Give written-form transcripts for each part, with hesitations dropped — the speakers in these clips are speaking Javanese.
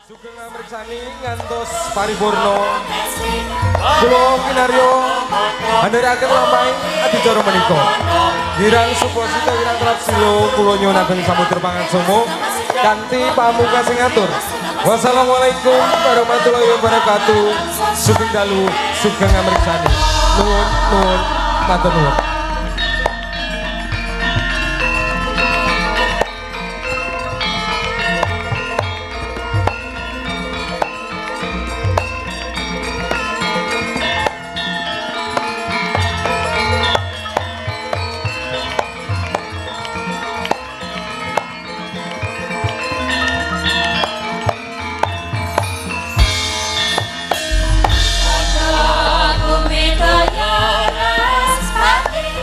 Sugeng amriksani ngantos paripurna. Kula kinarya andharaken lampahing adicara menika. Hirang suposita wirang trap sila kula nyuwun ageng samudra pangaksama kanthi pamungkas ngatur. Wassalamualaikum warahmatullahi wabarakatuh. Sugeng dalu, sugeng amriksani. Nuwun, matur nuwun. Aku medaya ras pati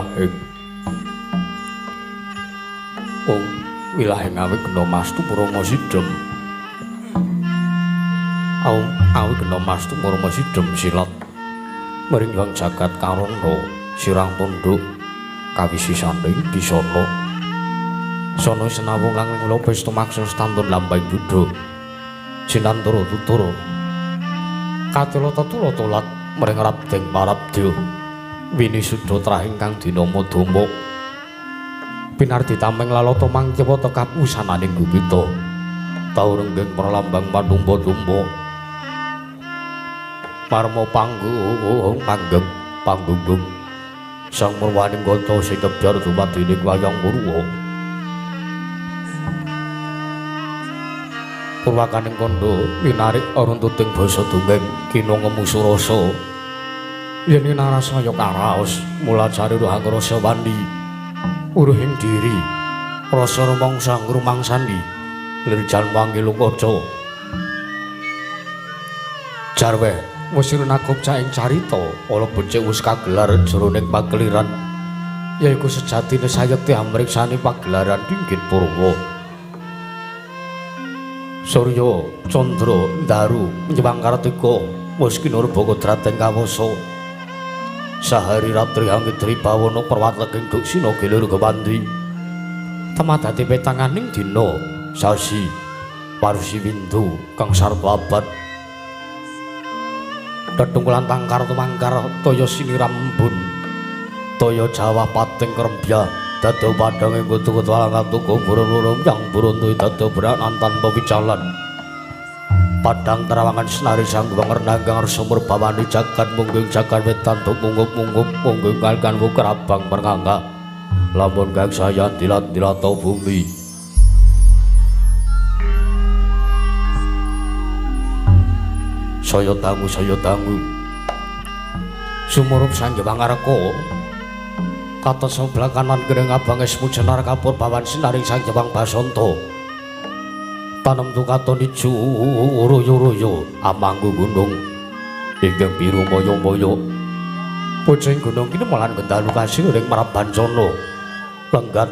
wilahing wilahing awi kena mastu Rama Sidhem awi kena mastu Rama Sidhem silat meringang jagat karana sirang tunduk kawisisaning bisana sono senawung langling lopes tumaksud stantun lambang Buddha sinantara tutur katela tetula tolat mring rabdeng parabdya winisuda trahing kang dinama Dhamma pinardi tameng lalata mangkewa tekapusananing gupita taurenggeng pralambang panumpa-tumpa marma panggung sang murwaning gata sing kebyar dumadining wayang Purwa purwakaning kandha winarik aruntuting basa dongeng kina ngemusu rasa yen narasaya karaos mulacari rohang rasa wandi uruhing diri rasa rumangsa ngrumangsani lirjan wangil kaca jarwe wis nakup caing carita ala becik wis kagelar jroning pakeliran yaiku sejatine sayekti amriksani pagelaran dinggit Purwa Surya Candra Daru nyewang kartika wis kinurba kodrateng kawasa sahari ratri angitri bawana perwatleging duksina gilir kepandhi temadati petanganing dina sasi warusi windu kang sarta abad tetungkulan tangkar tumangkar toya siniram embun toya Jawa pating krembya dada padhang ing kutu-kutu alang tuku burung-burung yang buruntu dada beranan tanpa wicalan padang terawangan senari sangguang renanggang sumur bawani jagat mungging jagat wetan tuk munggup-munggup mungging kalkan wukerabang merngangga lamun kang sayan dilat-dilat bumi saya tangu sumurup sanjewang areko kata sebelah kanan gereng abang esmu jenar kapur bawan sinaring sanjewang basonto tanem tu katon ijo royo-royo amanggu gunung ingkang biru moyo-moyo pucing gunung kini malan gendalu kasih ring marabancana lenggat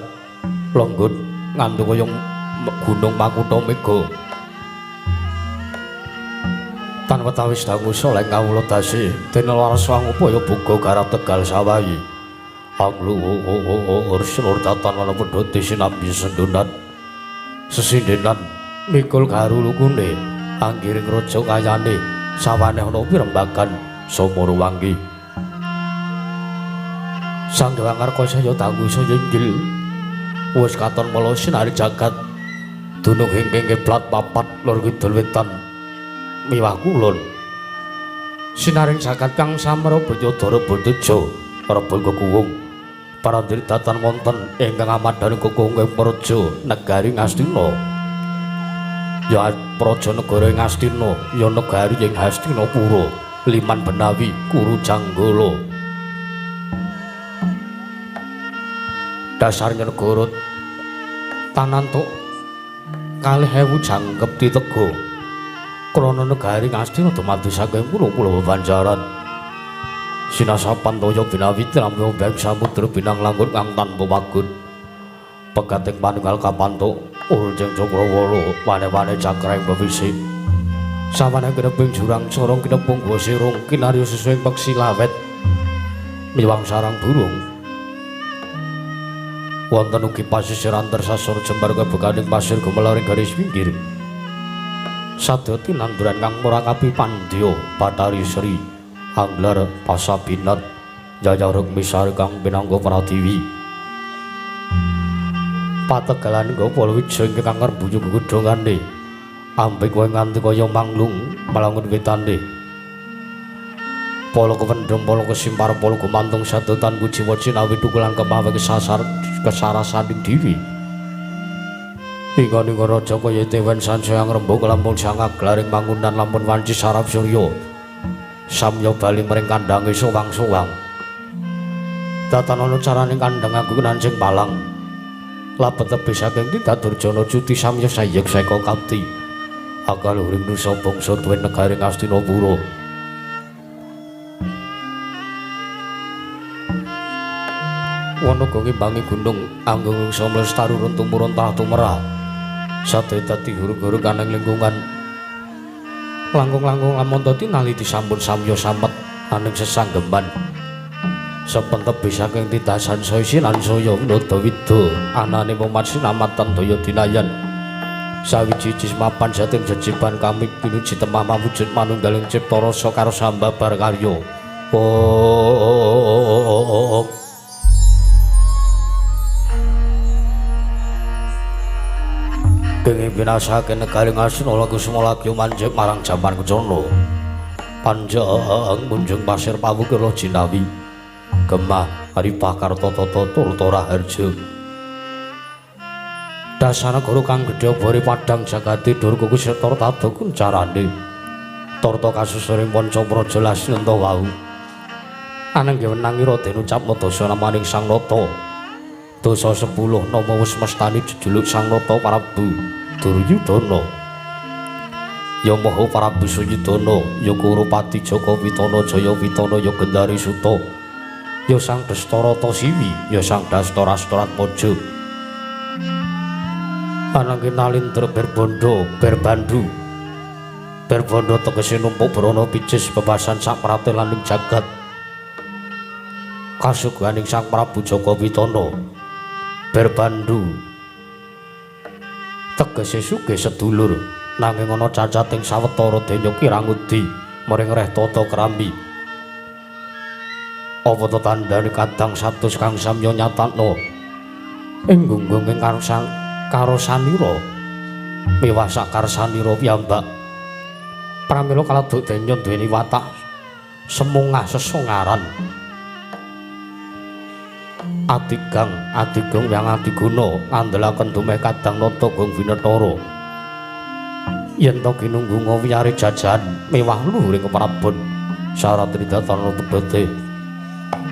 lenggut ngandu koyong gunung Makutha Mega tanpa tawis dangu soleng kawula dasi dene laras wangupaya buga garap Tegal Sawayi anglu ursilur tatan wala pedhoti sinabi sendunan sesindenan mikul garu lukune anggiring raja kayane sawane ana pirembagan Samara Wangi sang Hyang Arkasaya tanggu saya inggil wis katon mala sinari jagat dunung ing kiblat papat lor kidul wetan miwah kulon sinaring jagat kang samara Banyadara Bandaja Rebul Kekuwung parandiri datan wonten ingkang amadani Kekuwung Praja negari Ngastina ya praja negara ing Ngastina ya negari ing Hastinapura liman benawi Kuru Janggala dasar negara tanantuk 2000 jangkep ditego krana negari Ngastina dumadi saking pulo-pulo bebanjaran sinasapan toya binawi tramya beng samudra binang langkung kang tanpa wagun pegating panunggal kapantuk uljeng Cakrawala wane-wane cakreng bebisik sawane kineping jurang sorong kinepung gosirung kinarya sesuing peksi lawet miwang sarang burung wonten ugi pasisir antar sasur jembar kebekaning pasir gumelaring garis pinggir sadya tinanduran kang murakapi pandya Bathari Sri Anglar Pasabinat Jajah Rukmi Sari kang pinangga Pratiwi pategalan gopal wijing kang ngerbuyu gegudhongane ambek kowe nganti kaya manglung malangun wetane pala kewendhem pala kesimpar pala gumantung sadotan kujiwa cinawi tukulan kemawe kesarasaning dewi ing raja kaya tewen sansaya ngrembug lampun sangak glaring mangunan lampun wanci sarap surya samya bali mring kandhange sowang-sowang datan ana caraning kandhang aku nancing palang labet tebi saking Tita Durjana cuti samya sayek seka kapti akal uring nusa bangsa tuwin negari Ngastinapura Wanaga ngimbangi gunung anggung samel starurun tumurun tumrah sate dadi huru-huru kaneng lingkungan langkung-langkung lamun dadi naliti sampun samya samet aning sesanggeman sepentep saking titasan soisin ansaya Nodawida anane mumat sinamatan daya dinayan sawiji mapan sating jejiban kami pinuji temah mawujud manunggaling cipta rasa karo sambabar karya Kenging binasake negari Ngastina lagu semolagya manjing marang jaman kencana panjang munjung pasir pawukira jinawi gemah Haripakarta tata turta raharja dasana guru kang gedhe bori padang jagati dur kuku setor tata kuncarane turta kasusuring panca praja lasnenta wau aneng wenangira den ucap dosa namaning Sang Nata dosa 10 nama wis mestani jejuluk Sang Nata Prabu Duryudana ya Maha Prabu Suyudana ya Kurupati Jaka Pitana Jaya Pitana ya Gendari Suta ya Sang Dastarata Siwi ya Sang Dastarastratmaja ananging nalindra berbandha berbandha tegese numpuk brana picis bebasan sak pratelanning jagat kasuganing Sang Prabu Jaka Pitana berbandhu tegese sugih sedulur nanging ana cacating sawetara denya kirangudi mring reh tata krambi apa to tandane kadang satus kang samya nyatakna ing gunggunging karo sanira miwah sakarsanira piyambak pramila kaladuk denya duweni watak semungah sesongaran Adigang yang adiguna ngandelaken dumeh kadang nata gong Winetara yen to kinunggunga wiyare jajan mewah luhuring keprabon syarat ridatan tebete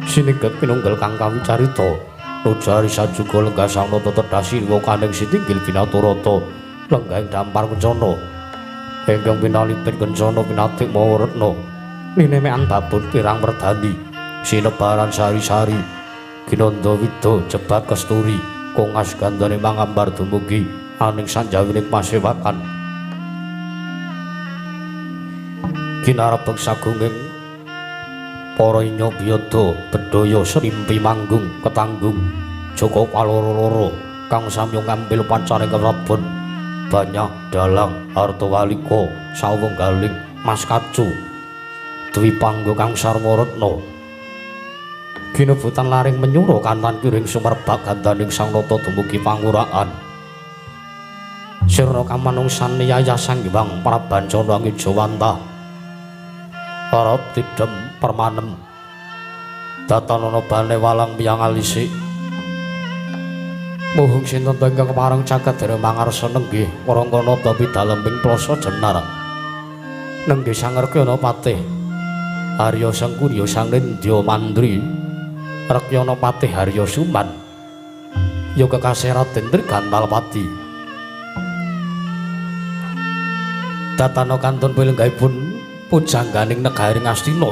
siningget pinunggal kang kawicarita nujari sajuga lenggah sang nata tedhasi wa kaneng sitinggil Binaturata lenggahing dampar kencana ingkang pinalipin kencana pinatik mawa retna ninemekan babon pirang merdani sinebaran sari-sari Kinanda Wida jebat kesturi kongas gandane mangambar dumugi aning sanjawining pasewakan kinarebeg sagunging para inya biyada bedhaya srimpi manggung ketanggung Joko kaloro-loro kang samya ngambil pancane kerabon banyak dalang hartawalika sawunggaling mas kacu Dwi Panggo kang sarwa retna ginebutan laring menyura kantan kiring sumerbak gandaning Sang Nata dumugi panguraan sirna kamanungsan yaya sang hyang prabancana ngijawanta para tidem permanem datanana bane walang miyang alisik muhung sinten ingkang pareng caket dere mangarsa nenggih warangkana tapi dalemping plasa jenar nenggih sang Rekyana Patih Arya Sengkurya sang Nindya Mandri Rekyana Patih Harya Suman ya kekasih Raden Trigantalpati datana kantun pilenggahipun pujangganing negari Ngastina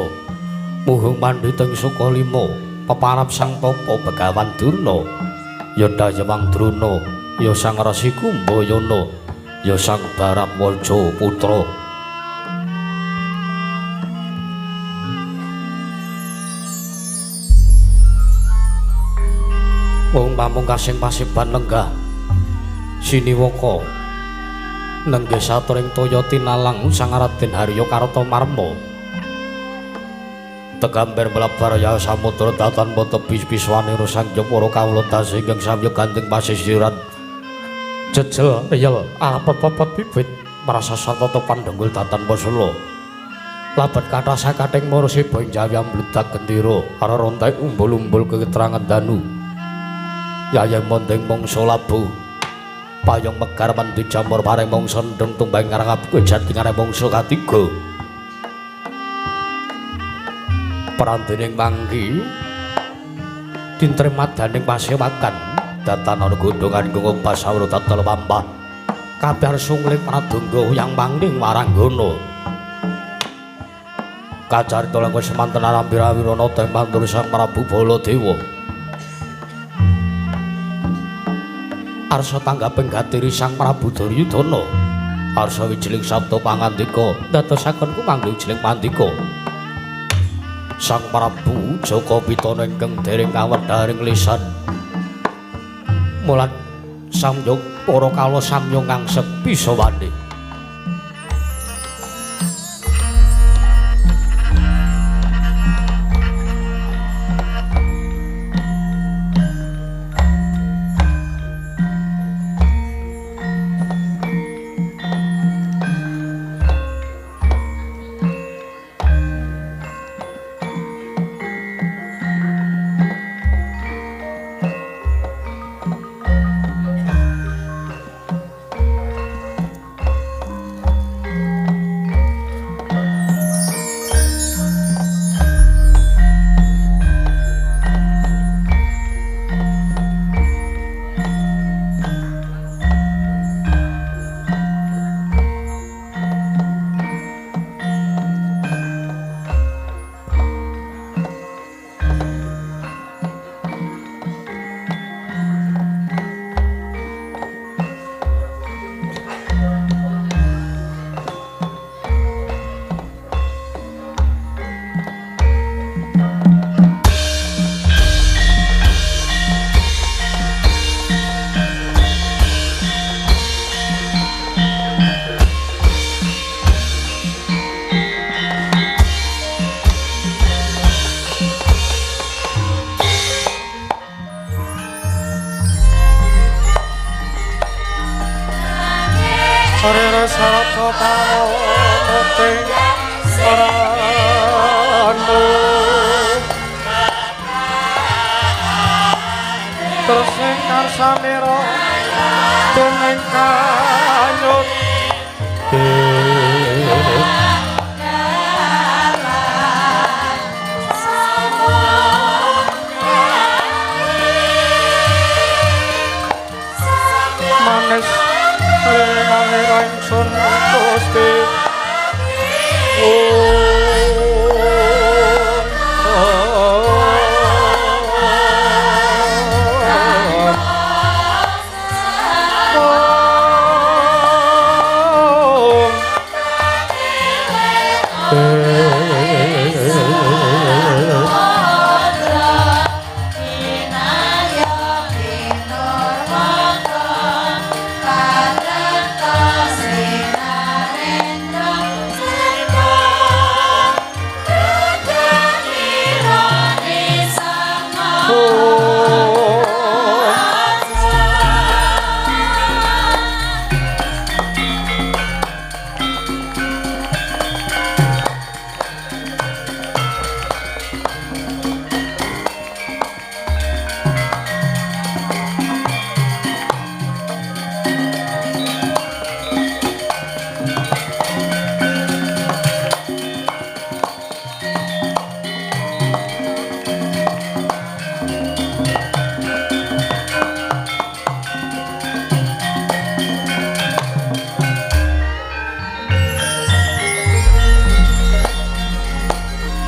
muhung pandhita ing Sukalima peparap Sang Tapa Begawan Durna ya Dayawang Druna ya Sang Resi Kumbayana ya Sang Baratwaja Putra wong pamungkasing pasiban lenggah siniwaka nenggih satring toya tinalang Sang Raden Harya Kartamarma tegambar mlebar ya samudra tatanpa tebih piswane Sang Jepara kawula tasih ingkang samya gandeng pasisiran jejel riyel arepet-pepet bibit prasasa tata pandenggul tatanpa sula labat kathah sakating marusi banjawi ambludak gendera karo rontai umbul-umbul keterangan danu yayang mondeng mangsa labuh payung megar mandi jamur paring mangsa ndeng tumbang ngarang abuh jatingane mangsa katiga prandening mangki dintremat daning pasewakan datanana gondongan ngompas sawra tatel pampah kabar sungling pradonga yang mangling waranggana kacarita langkung semanten arambi rawirana teng mandur Sang Prabu Baladewa arsa tanggaping gatiri Sang Prabu Duryudana arsa wijiling sabda pangandika ndadosaken kumangling wijiling pandika Sang Prabu Jaka Pitana ingkang dereng kawedharing lisan mulat samyog para kala samyong ngangsep bisa wani Sarira sarata pamote sarano terus ingkang samira dening kanyut manis Nalira ingsun Gusti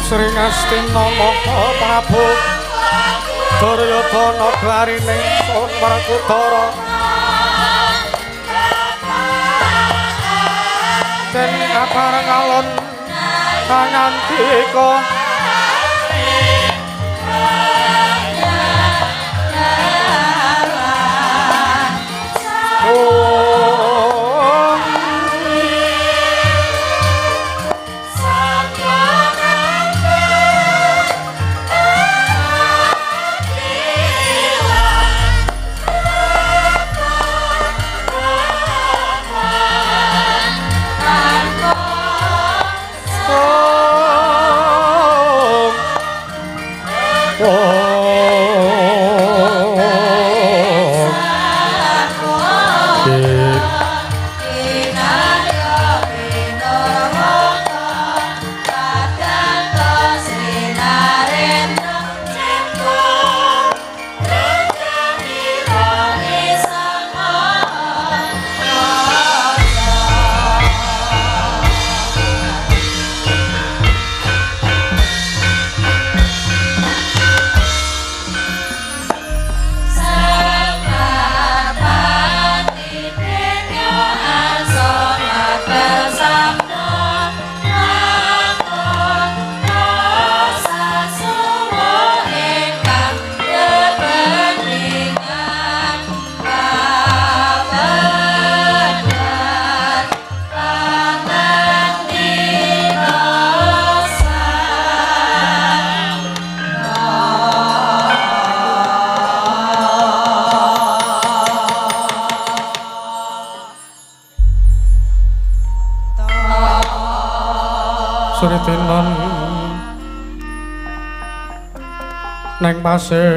Sring Astina Maha Prabu Duryudana glarining sun Werkudara den kabareng alun kangandika suritinan neng pasewakan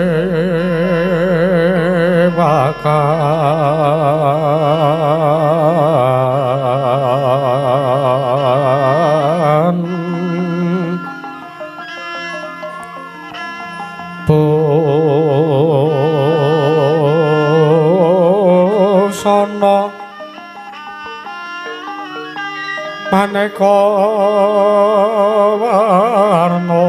busana maneka warna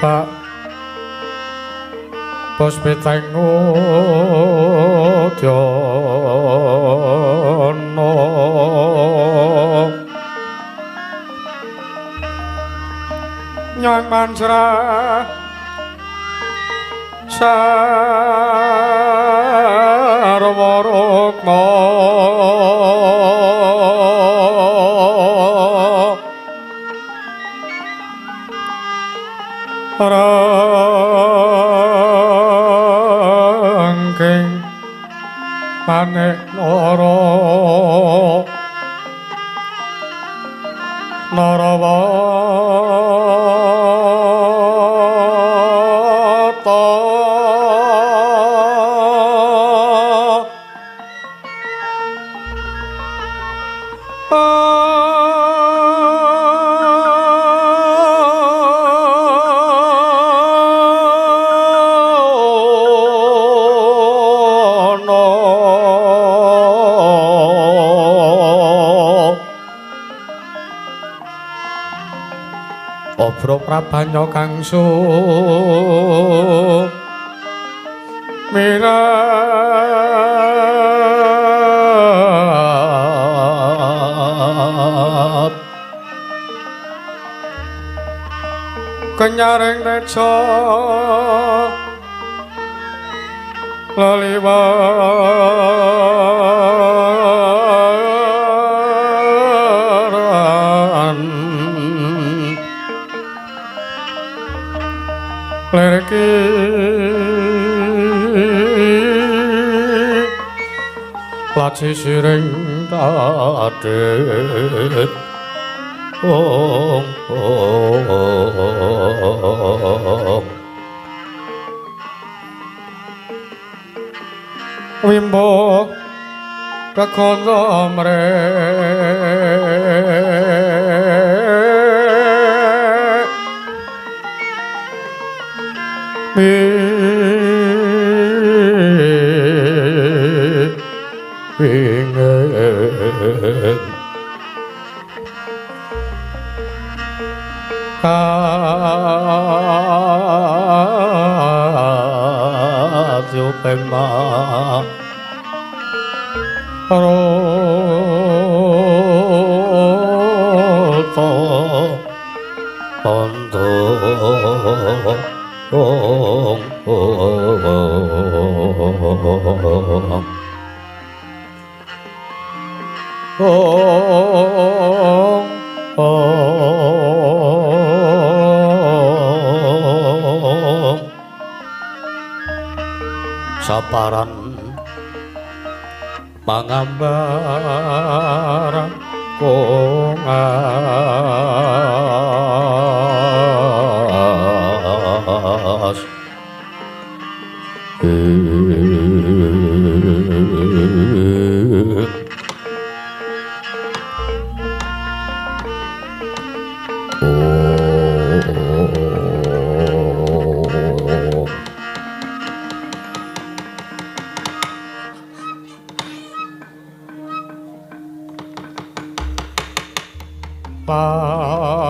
Pak Puspiteng Udyono Nyang Mansra Sarwa Rukma rangking manik narawata Obro prabanya kangsu mirat kenyaring neca laliwaran lerki laci siring tadet wimbo kekondo mrek pingin kadupema roto ondo saparan mangambar kongas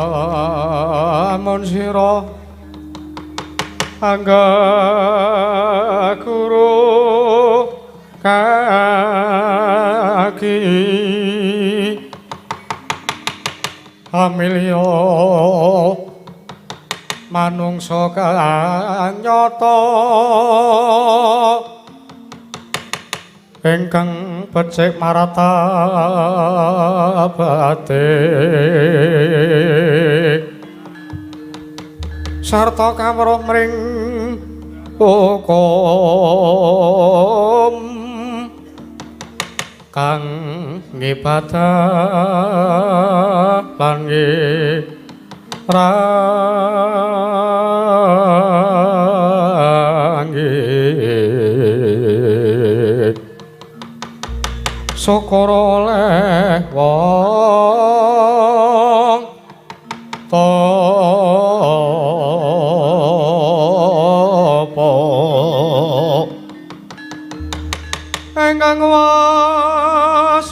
pamun sira angga guru kaki amilya manungsa kang nyata ingkang becik maratabate sarta kawruh mring hukum kang ngibadah lan ngiranggit syukur oleh wong tapa ingkang was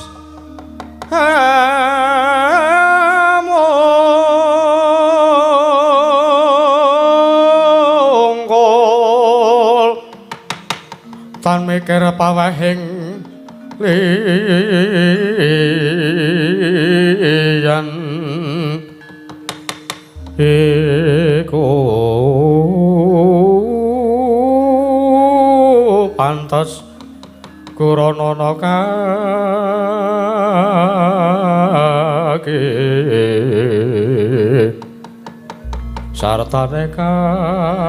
mungkul tan mikir pawehing liyan iku pantes kuranana kaki sartane kawruhana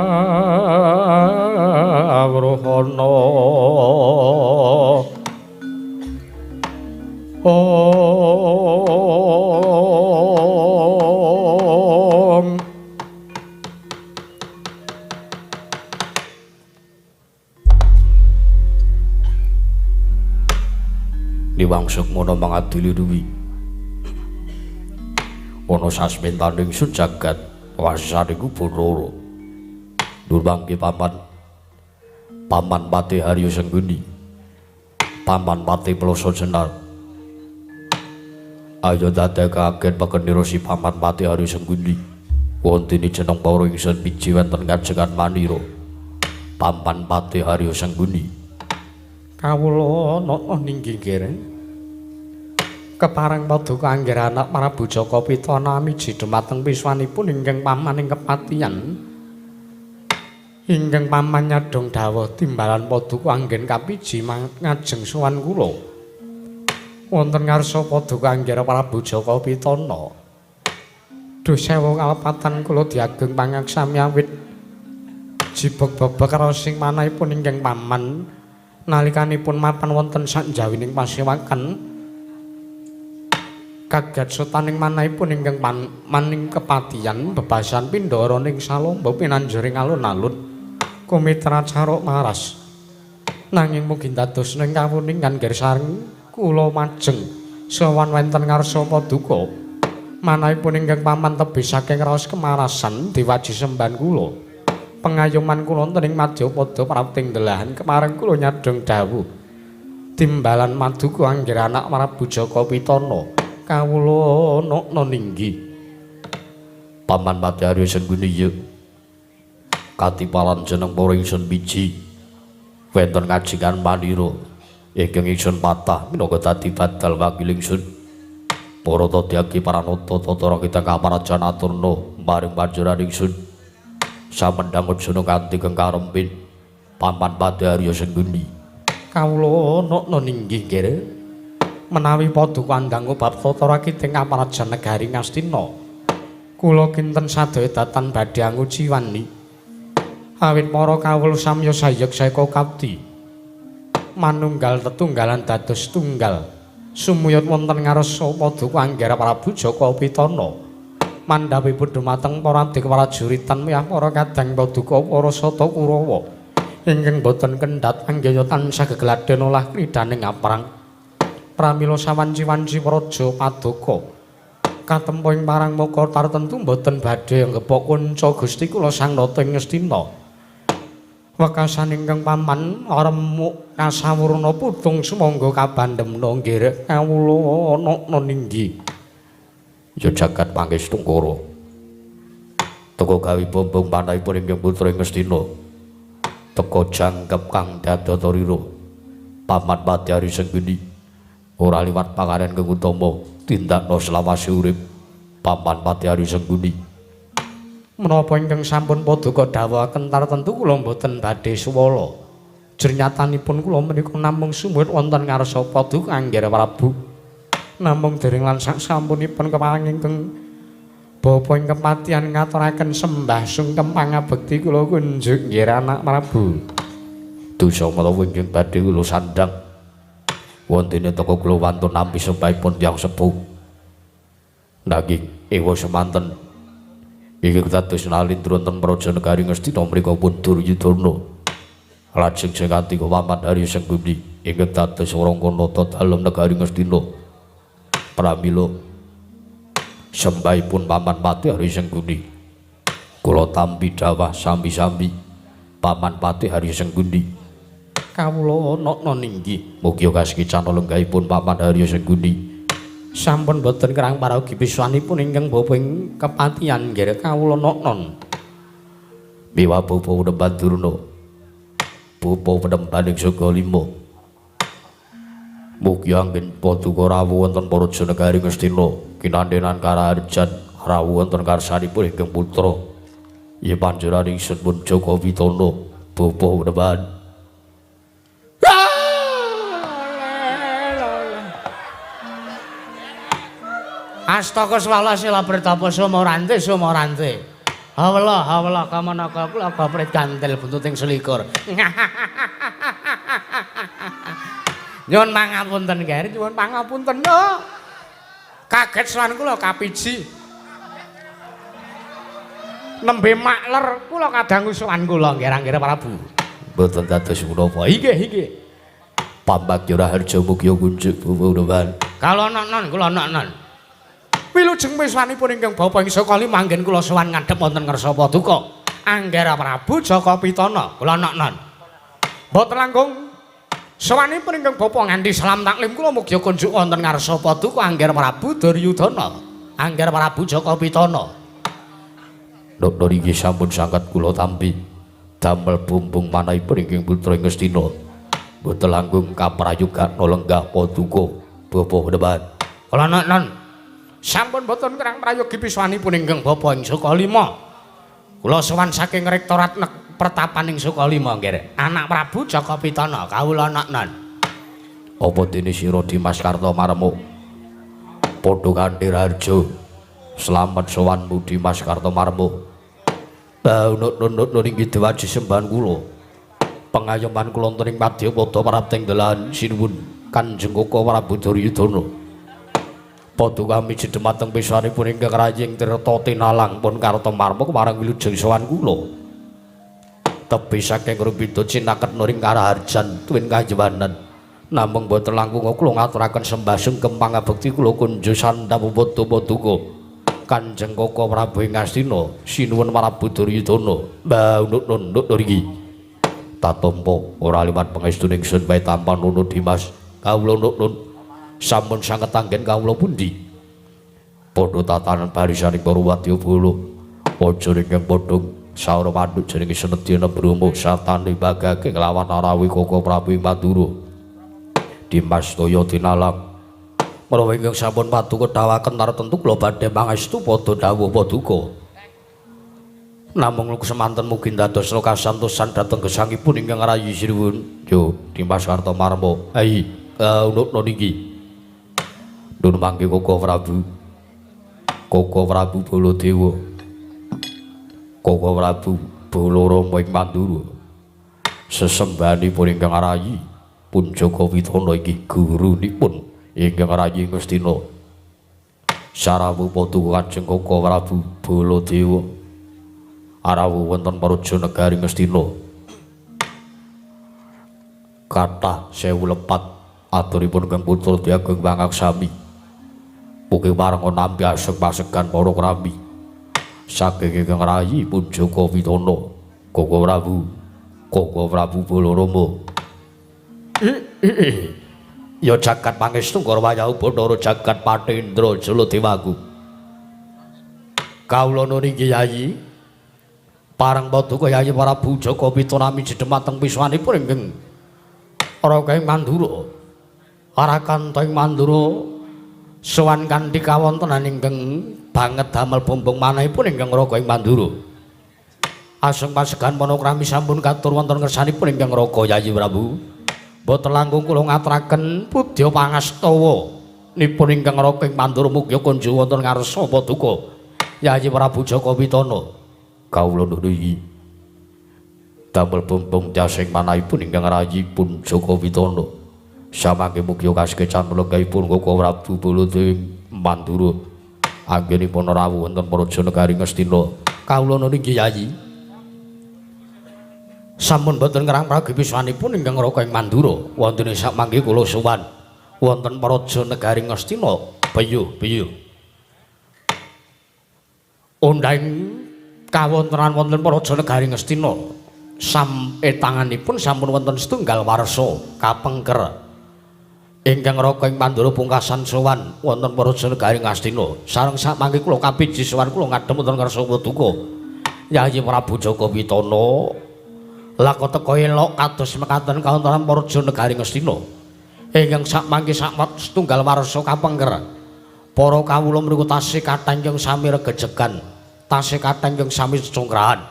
Om Liwangsuk mono mangadili duwi ana sasmintaning sujagat wasane kubur loro durmangke paman pati Haryo Sengguni paman pati Ploso Jenar ayo dadekaken pekenira si paman pati Haryo Sengguni wontene jeneng para ingsun biji wonten kajengan manira paman pati Haryo Sengguni kawula ana ninggih kere kepareng paduka anggir anak Prabu Jaka Pitana miji dhumateng piswanipun ingkang paman ing kepatihan ingkang paman nyadong dawuh timbalan paduka anggen kapiji ngajeng sowan kula wonten ngarsa paduka anggir Prabu Jaka Pitana duh sewu kalepatan kula diageng pangaksami awit jibeg-bebeg karo sing manahipun ingkang paman nalikanipun mapan wonten sanjawining pasewakan kagat sutaning manahipun ingkang maning kepatihan bebasan pindhara ning salomba pinanjuring alun-alun kumitra caruk maras nanging mugi dados ning kawuningan gersaring kula majeng sowan wonten ngarsa paduka manahipun ingkang paman tebih saking raos kemarasan diwaji semban kula pengayoman kula wonten ing Madyapada prapting delahan kemareng kula nyadong dawuh timbalan maduka anggir anak Prabu Jaka Pitana kawula ana ninggih paman pati Haryo Sengguni ya katipalan jeneng para ingsun biji wonten kajengan manira ingkang ingsun patah minangka dadi badal wakil ingsun para tadyagi paranata tatara kita kaparajan aturna maring panjenengan ingsun samendhangun sunung kanthi kengkarempin paman pati Haryo Sengguni kawula ana ninggih kere menawi paduka ndang bab tatara kiting kaparajan negari Ngastina kula kinten sadaya datan badhe anguji wani awit para kawula samya sayeksa kabdi manunggal tetunggalan dados tunggal sumuyut wonten ngarsa paduka anggir Prabu Jaka Pitana mandhapipun dhumateng para abdi prajuritan miyah para kadang paduka para sata Kurawa ingkang boten kendhat anggaya tansah gegladhen olah kridaning aprang pramila sawanci-wanci praja paduka katempo ing parang maka tartentu boten badhe nggepok kunca Gusti kula Sang Nata ing Ngastina wekasan ingkang paman aremuk kasawurna putung sumangga kabandhemna nggih kawula ana ninggih ya jagat Pangestungkara teka gawi bombong panahipun ingkang putra ing Ngastina teka jangkep kang dadata-rira paman pati Ari Sengguni ora liwat panganen kang utama tindakna selawase urip paman pati Ari Sengguni. Menapa ingkang sampun paduka dawuhaken tartentu kula mboten badhe suwala. Jernyatanipun kula menika namung sumut wonten ngarsa paduka Angger Prabu. Namung dereng lan sak sampunipun kepalang ingkang bapa ing kematian ngaturaken sembah sungkem pangabekti kula kunjuk nggih anak Prabu. Dosa menawa ingkang badhe kula sandhang wontene teka kula wantun nampi sepaipun tiyang sepuh. Nanging ewa semanten inggih dados nalindra wonten Praja Negari Ngastina mriku pun Duryudana. Lajeng sengati Paman Ari Sengguni inggih dados Rangkanata dalem Negari Ngastina. Pramila sembahipun Paman Pati Ari Sengguni kula tampi dawah sami-sami Paman Pati Ari Sengguni. Kawula ana ninggih. Mugi kasekican lenggahipun Paman Ari Sengguni Sampun boten kirang paraogi piswanipun ingkang bapa ing kepatihan nggih kawula non. Miwa bapa Penemban Durna. Bapa Penemban ing Sagalima. Mugi anggen paduka rawuh wonten Praja Negari Ngastina kinandenan karaharjan rawuh wonten karsanipun ingkang putra. Yen panjenengan ingsun pun Jaka Pitana bapa Penemban. Astaka swala sila pritapa sumarante. Hawala kamanaka kula gopret gantel buntuting selikur. Nyuwun pangapunten nggih, nyuwun pangapunten. Kaget sowan kula kapiji. Nembe makler kula kadang sowan kula nggih Angger Prabu. Mboten dados menapa. Inggih. Pambagya Raharja mugi kunjuk bapa Penemban. Kalau non kula non. Wilujeng piswanipun ingkang bapa ing Sakali manggen kula sowan ngadhep wonten ngarsa paduka Angger Prabu Jaka Pitana. Kula non. Mboten langkung sowanipun ingkang bapa nganti salam taklim kula mugi kunjuk wonten ngarsa paduka Angger Prabu Duryudana. Angger Prabu Jaka Pitana. Nokno niki sampun sangat kula tampi damel bumbung manahipun ingkang putra Ngastina. Mboten langkung kaprayogana lenggah paduka bapa Penemban. Kula non. Sampun boten kirang prayogi piswanipun ingkang bapa ing Sukalima. Kula sowan saking rektorat pertapaning Sukalima nggih. Anak Prabu Jaka Pitana kawula non. Apa dene sira Dimas Kartomarmo? Padha kanthi Raharja. Slamet sowanmu Dimas Kartomarmo. Nuk inggih dewaji sembahan kula. Pengayoman kula wonten ing Madyapada Prapting Delahan sinuwun Kanjeng Koko Prabu Duryudana. Paduka miji dhumateng piswanipun ingkang raying Tirta Tinalang pun Kartomarma kemarang wilujeng sowan kula. Tepi saking rupido cinaket nuring karaharjan tuwin kajewanan. Namung boten langkung kula ngaturaken sembah sungkem pangabekti kula kunjuk sandhap paduka Kanjeng Koko Prabu ing Ngastina sinuwun Prabu Duryudana. Mbah nuk niki. Tatampa ora liwat pangestuning ingsun bae tampan nuno Dimas. Kawula nuk sampun sanget anggen kawula pundi padha tatanan barisaning para wadyabala aja ingkang padha saura panduk jenenge Senedyana Brahma satane bagake nglawan Arawi Koko Prabu Madura Dimas Toya Tinalang menawa ingkang sampun paduka dawuhaken tartentu kula badhe pangestu padha dawuh paduka namung semanten mugi dados kasantosan dhateng gesangipun ingkang rayi sinuwun yo Dimas Kartomarma ai nuk niki Nun mangke Koko Prabu Baladewa Koko Prabu Balarama ing Mandura sesembahanipun ingkang rayi pun Jaka Pitana inggih gurunipun ingkang rayi Ngastina sarawuh paduka Kanjeng Koko Prabu Baladewa arawuh wonten Praja Negari Ngastina kathah 1004 aturipun kang putra Diageng Pangaksami mugi parenga nampi asek-pasekan para krami saking ingkang rayi pun Jaka Pitana Koko Prabu Balarama. Ya jagat pangestu Garwayahu Bathara jagat Patendra Jaladewaku. Kawula niki Yayi Parang Paduka Yayi Prabu Jaka Pitonami jedhemateng piswanipun inggih Raka ing Mandura. Arakanta ing Mandura sowan kanthi kawontenan ingkang banget damel bombong manahipun ingkang Raka ing Mandura. Aseng pasegan panakrami sampun katur wonten ngersanipun ingkang Raka Yayi Prabu. Boten langkung kula ngaturaken pudya pangastawa nipun ingkang Raka ing Mandura mugi kunjuk wonten ngarsa Paduka Yayi Prabu Jaka Pitana. Kawula nuwun damel bombong dasing manahipun ingkang rayipun Jaka Pitana. Samangke mugi kaskecan lenggahipun Koko Prabu Baladewa Mandura. Anggenipun rawuh wonten Praja Negari Ngastina. Kawula nuwun inggih Yayi. Sampun boten ngrang pragi piswanipun ingkang Raka ing Mandura. Wonten samangke kula sowan wonten Praja Negari Ngastina. Beyuh. Undang kawontenan wonten Praja Negari Ngastina tanganipun sampun wonten setunggal warsa kapengker ingkang Raka ing Mandura pungkasan sowan wonten Praja Negari Ngastina. Sareng samangke kula kapiji sowan kula ngadhem wonten ngarsa Paduka Yayi Prabu Jaka Pitana. Lako teka elok kados mekaten kawontenan Praja Negari Ngastina ingkang samangke setunggal warsa kapengker. Para kawula mriku tasih kathah ingkang sami regejegan, tasih kathah ingkang sami congkrahan.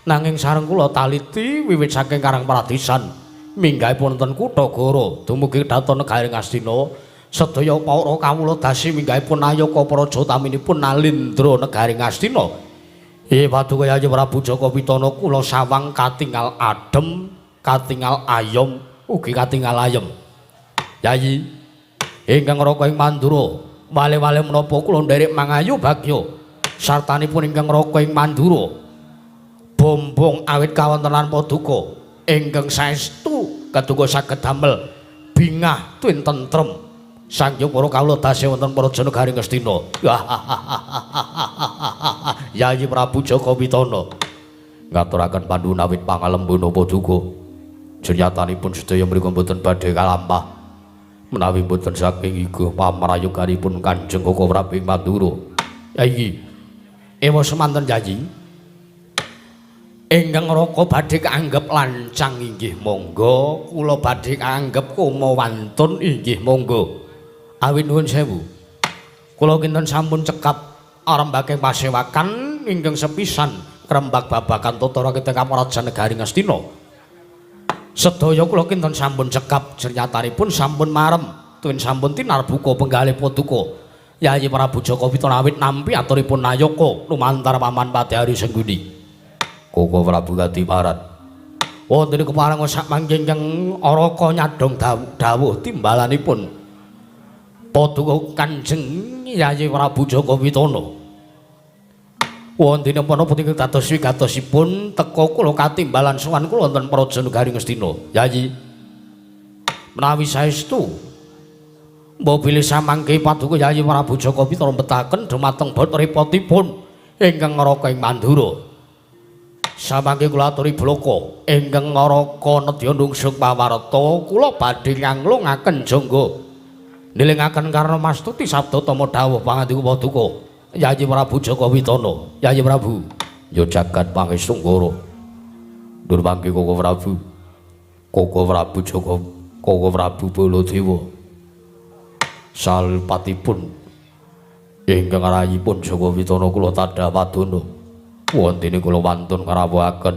Nanging sareng kula taliti wiwit saking Karang Pradisan minggahipun wonten Kutha Goro dumugi dhateng Negari Ngastina, sedaya para kawula dasi minggahipun ayaka praja taminipun Nalindra Negari Ngastina. Paduka Yayi Prabu Jaka Pitana kula sawang katingal adem, katingal ayom, ugi katingal ayem. Yayi ingkang Raka ing Mandura wale-wale menapa kula nderek mangayu bagya sartanipun ingkang Raka ing Mandura. Bombong awit kawontenan Paduka ingkang saestu kaduka saged damel bingah tuwin tentrem sangjung para kawula tasih wonten Praja Negari Ngastina. Yayi Prabu Jaka Pitana ngaturaken pandhuwun awit pangalembana Paduka. Jenyatanipun sedaya mriku boten badhe kalampah menawi boten saking iga pamrayoganipun Kanjeng Koko Prabu ing Mandura. Yayi ewa semanten Yayi. Ingkang Raka badhe kaanggep lancang inggih monggo, kula badhe kaanggep koma wantun inggih monggo. Awit nuwun sewu. Kula kinten sampun cekap arembaking pasewakan ingkang sepisan krembak babagan tata rakita Kamarajan Negari Ngastina. Sedaya kula kinten sampun cekap jenyatanipun sampun marem, tuwin sampun tinarbuka penggalih Paduka Yayi Prabu Jaka Pitana awit nampi aturipun nayaka lumantar Paman Patihari Sengguni. Koko Prabu Kadiparan wonten kepareng samangke ingkang Raka nyadong dawuh timbalanipun Paduka Kanjeng Yayi Prabu Jaka Pitana. Wonten menapa ingkang dados wigatosipun teka kula katimbalan sowan kula wonten Praja Negari Ngastina. Yayi menawi saestu mbok bilih samangke Paduka Yayi Prabu Jaka Pitana betaken dhumateng bot repotipun ingkang Raka ing Mandura. Samangke kula aturi bloko ingkang Raka nedya nungsung pawarta kula badhe nganglungaken jangga nilingaken karna mastuti sabda tama dawuh pangandika Paduka Yayi Prabu Jaka Pitana. Yayi Prabu ya jagat pangesunggara dur pangke Koko Prabu Jaka Koko Prabu Baladewa salpatipun ingkang rayipun Jaka Pitana kula tadhah wadana. Wontene kula wantun ngrawuhaken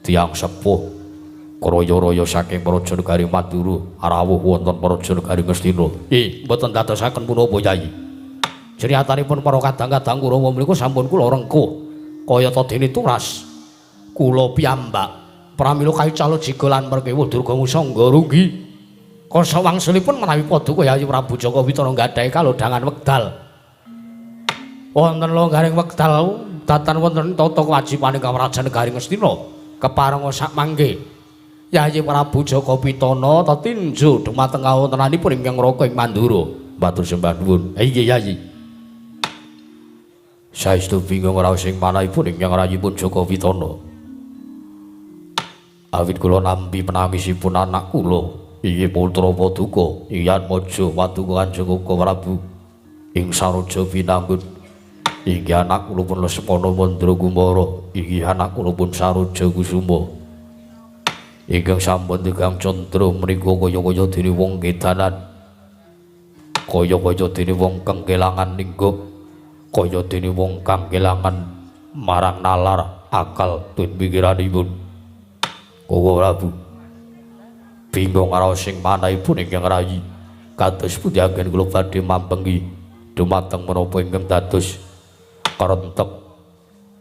tiyang sepuh kraya-raya saking Praja Negari Mandura rawuh wonten Praja Negari Ngastina. Mboten dadosaken punapa Yayi. Jenyatanipun para kadang-kadang Kurawa menika sampun kula rengkuh kayata dene turas. Kula piyambak pramila kayucala jiga lan merkewu durga musangga runggi. Kasa wangsulipun menawi Paduka Yayi Prabu Jaka Pitana nggadahi kalodhangan wekdal. Wonten longgaring wekdal datan wonten tata kewajibaning Kamarajan Negari Ngastina keparenga sakmangke Yayi Prabu Jaka Pitana tetinju dhumateng kawontenanipun ingkang Raka ing Mandura. Matur sembah nuwun. Inggih Yayi. Saestu bingung raos ing manahipun ingkang rayipun Jaka Pitana. Awit kula nampi penangisipun anak kula inggih putra Paduka Yan Maja Paduka Kanjeng Koko Prabu ing Saraja Pinanggut. Inggih anak kula pun Lesmana Mandra Kumara inggih anak kula pun Saroja Kusuma ingkang sampun Kang Candra menika kaya-kaya dene wong kedanan kaya-kaya dene wong kang kelangan ninggo kaya dene wong kang kelangan marang nalar akal tun pikiranipun Koko Prabu bingung karo sing manahipun ingkang rayi kados pundi anggen kula badhe mampengi dumateng menapa ingkang dados karentek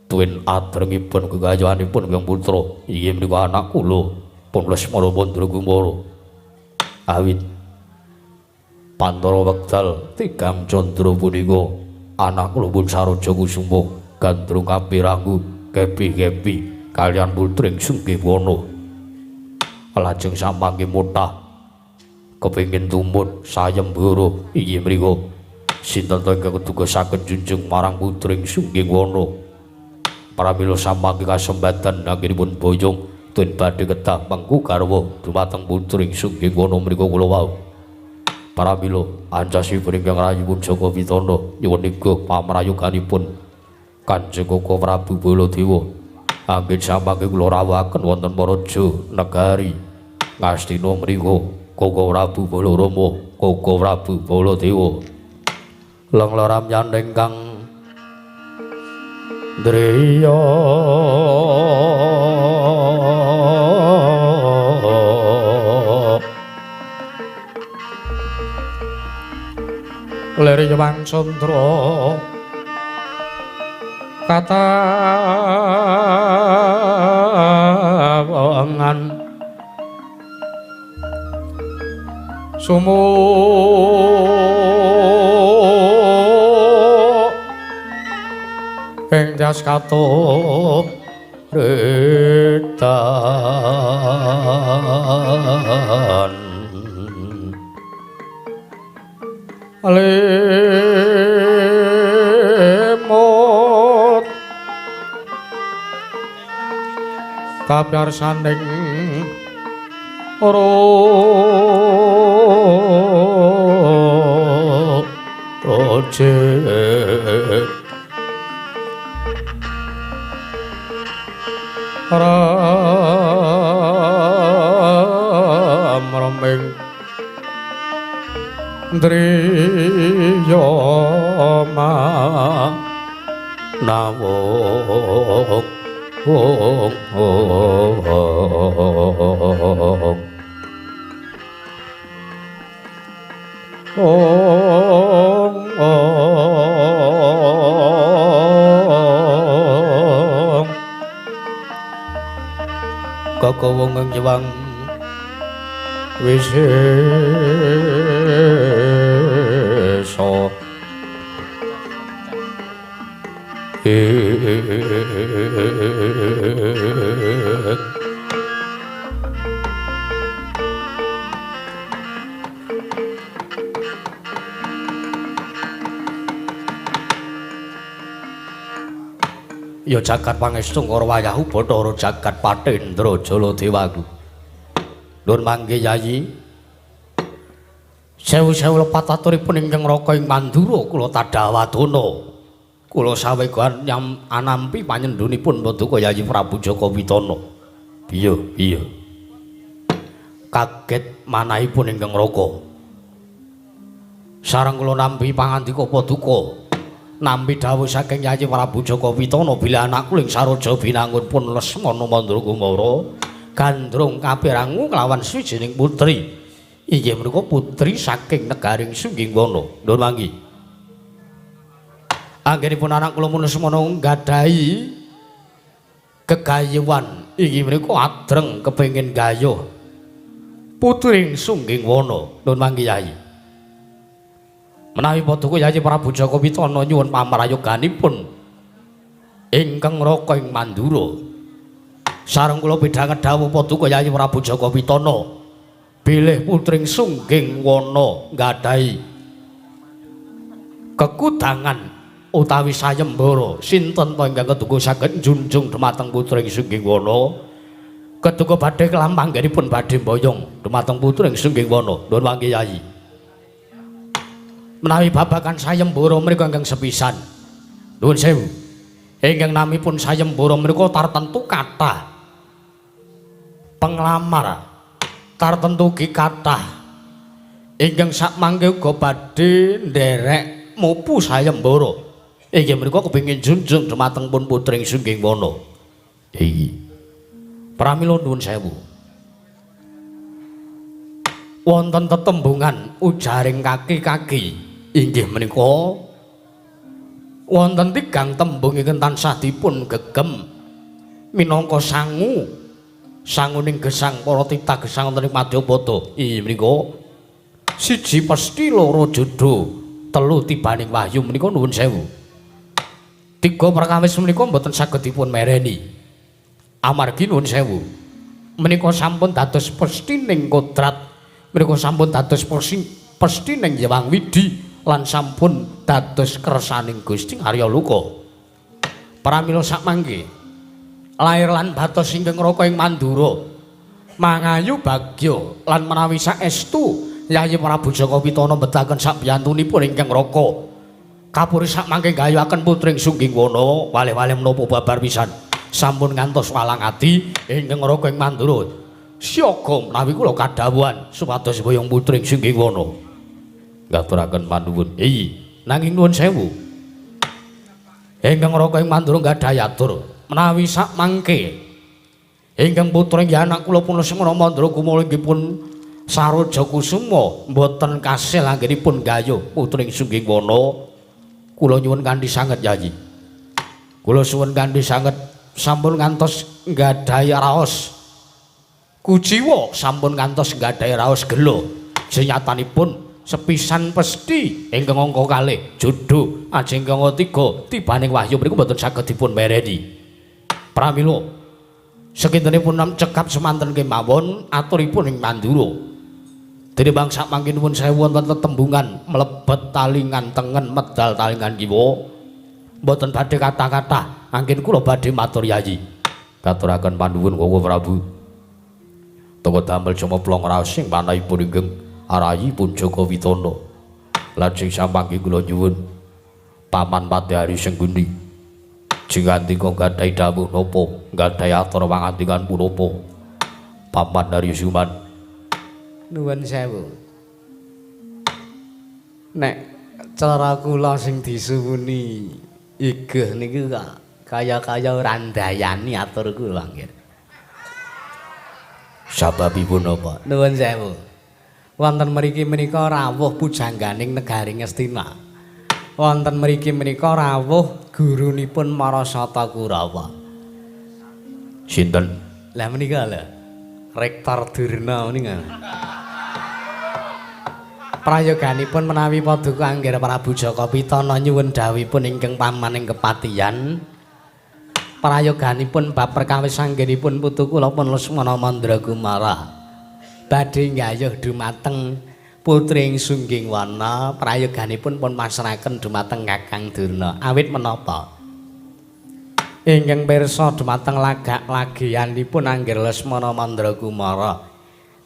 tuwin adrengipun kegayahanipun Kang Putra inggih menika anak kula pun Lesmana Pandra Kumara awit Pandara wekdal Kang Candra punika anak kula pun Saroja Kusuma gandrung kapiranggu kepi-kepi kalian putring Sunggiwana lajeng samangke mutah kepingin tumut sayembara inggih menika sinten ingkang tugasaken junjung marang putring Sunggiwana pramila samangke kasempatan anggenipun boyong tun badhe kedah mengku garwa dumateng putring Sunggiwana menika kula wau pramila ancasipun ingkang rayipun Jaka Pitana nyuwun nggih pamrayoganipun Kanjeng Koko Prabu Baladewa anggen samangke kula rawuhaken wonten Paraja Negari Ngastina menika Koko Prabu Balarama Koko Prabu Baladewa lengleram nyandeng kang Driya Leri Wang Candra katawangan ing jas kato retan lemot kapyarsaning rojet ram rameng driya manawong Koko wong nyewang wisesa ya jagat pangestu karo wayahu Bathara jagat Patendra Jaladewaku Nun mangke Yayi sewu-sewu lepat aturipun ingkang raka ing Mandura kula tadhawadana kula sawegan nyam anampi panyendhunipun Paduka Yayi Prabu Jaka Pitana iya kaget manahipun ingkang raka sareng kula nampi pangandika Paduka nampi dawuh saking Yayi Prabu Jaka Pitana bila anak kuling Saroja binangun pun Lesmana Mandra Kumara gandrung kapiranggu kelawan swijining putri inggih menika putri saking negaring Sunggiwana nuwun manggi anggenipun anak kula Lesmana nggadahi gegayuhan inggih menika adreng kepengin gayuh putring Sunggiwana nuwun manggi Yayi menawi Paduka Yayi Prabu Jaka Pitana nyuwun pamrayoganipun ingkang raka ing Mandura sareng kula bidhanget dawuh Paduka Yayi Prabu Jaka Pitana bilih putring Sunggiwana nggadahi kekudangan utawi sayembara sinten to ingkang keduga saged njunjung dhumateng putring Sunggiwana keduga badhe kelampanggenipun badhe mboyong dhumateng putring Sunggiwana nuwun mangke Yayi menawi babagan sayembara menika ingkang sepisan nuwun sewu Ingkang namipun sayembara menika tartentu kathah penglamar tartentu ki kathah ingkang sakmangke uga badhe nderek mupu sayembara inggih menika kepengin junjung dumateng pun putring Sungging Wana iki pramila nuwun sewu wonten tetembungan ujaring kaki-kaki inggih menika wonten tigang tembung ingkang tansah dipun gegem minangka sanguning gesang para titah gesang wonten ing Madyapada inggih menika siji pesthi loro jodho telu tibaning wahyu menika nuwun sewu tiga perkawis menika mboten saged dipun mereni amargi nuwun sewu menika sampun dados pesthing kodrat menika sampun dados pesthing Hyang Widi lan sampun dados kersaning Gusti Arya Luka. Pramila sakmangke lair lan batos ingkang raka ing Mandura mangayu bagya lan menawi saestu Yayi Prabu Jaka Pitana mbetahaken sabiyantunipun ingkang raka kapuri sakmangke gayuhaken putring Sungging Wana walih-walih menapa babar pisan sampun ngantos walang ati ingkang raka ing Mandura siaga menawi kula kadhawuhan supados boyong putring Sungging Wana ngaturaken panuwun nanging nuwun sewu ingkang raka ing Mandura gadhahi atur menawi sakmangke ingkang putring anak kula pun Lesmana Mandura kumala inggihipun Saroja Kusuma mboten kasil anggenipun gayuh putring Sungging Wana kula nyuwun kanthi sanget Yayi kula suwun kanthi sanget sampun ngantos nggadhahi raos kuciwa sampun ngantos nggadhahi raos gelo senyatanipun sepisan pesthi ingkang angka kalih jodho ajeng angka 3 tibaning wahyu mriku mboten saged dipun mereni pramila sekintenipun cekap semanten kemawon aturipun ing Mandura dene bangsa mangke nuwun sewu wonten tetembungan mlebet talingan tengen medal talingan kiwa mboten badhe kata-kata anggen kula badhe matur Yayi katuraken panuwun Wawa Prabu toko damel jama plong raos sing panahipun inggih Arayipun Jaka Pitana lajeng sampangke kula nyuwun Paman Patihari Sengguni jingantika gadhahi dawuh napa gadhahi atur pangandikan punapa Paman Hari Suman nuwun sewu nek cara kula sing disuwuni igeh niki kaya-kaya ora ndayani atur kula nggih sababipun napa nuwun sewu wonten mriki menika rawuh pujangganing negari Ngastina. Wonten mriki menika rawuh gurunipun Marasata Kurawa. Sinten? Lah menika lho. Rektor Durna menika. Prayoganipun menawi paduka angger Prabu Jaka Pitana nyuwun dawuhipun ingkang pamaning kepatihan. Prayoganipun bab perkawis anggenipun putu kula pun Lesmana Mandragumara. Badhe nggayuh dumateng putring Sungging Wana prayoganipun pun masrahaken dumateng Kakang Durna awit menapa ingkang pirsa dumateng lagak lagianipun angger Lesmana Mandragumara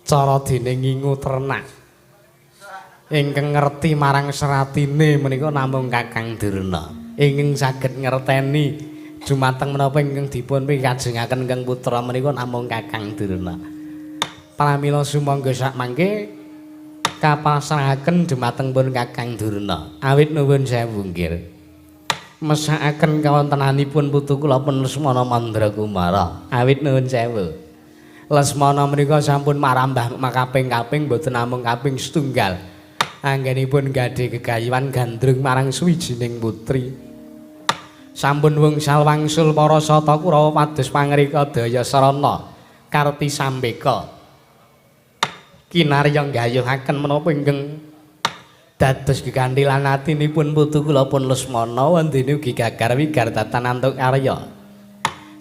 cara dene ngingu ternak ingkang ngerti marang seratine menika namung Kakang Durna ingkang saged ngerteni dumateng menapa ingkang dipun pikajengaken ingkang putra menika namung Kakang Durna. Pramila sumangga sakmangke kapasrahaken dumateng pun Kakang Durna. Awit nuwun sewu nggih. Mesakaken kawontenanipun putu kula pun Lesmana Mandragumara. Awit nuwun sewu. Lesmana menika sampun marambah makaping-kaping boten namung kaping setunggal. Anggenipun gadhe gegayuhan gandrung marang suwijining putri. Sampun wungsal wangsul para sata Kurawa pados pangrika daya sarana Karti Sambeka. Kinarya nggayuhaken menapa ingkang dados gegantilan atinipun putu kula pun Lesmana wondene ugi gagar wigartatan antuk karya.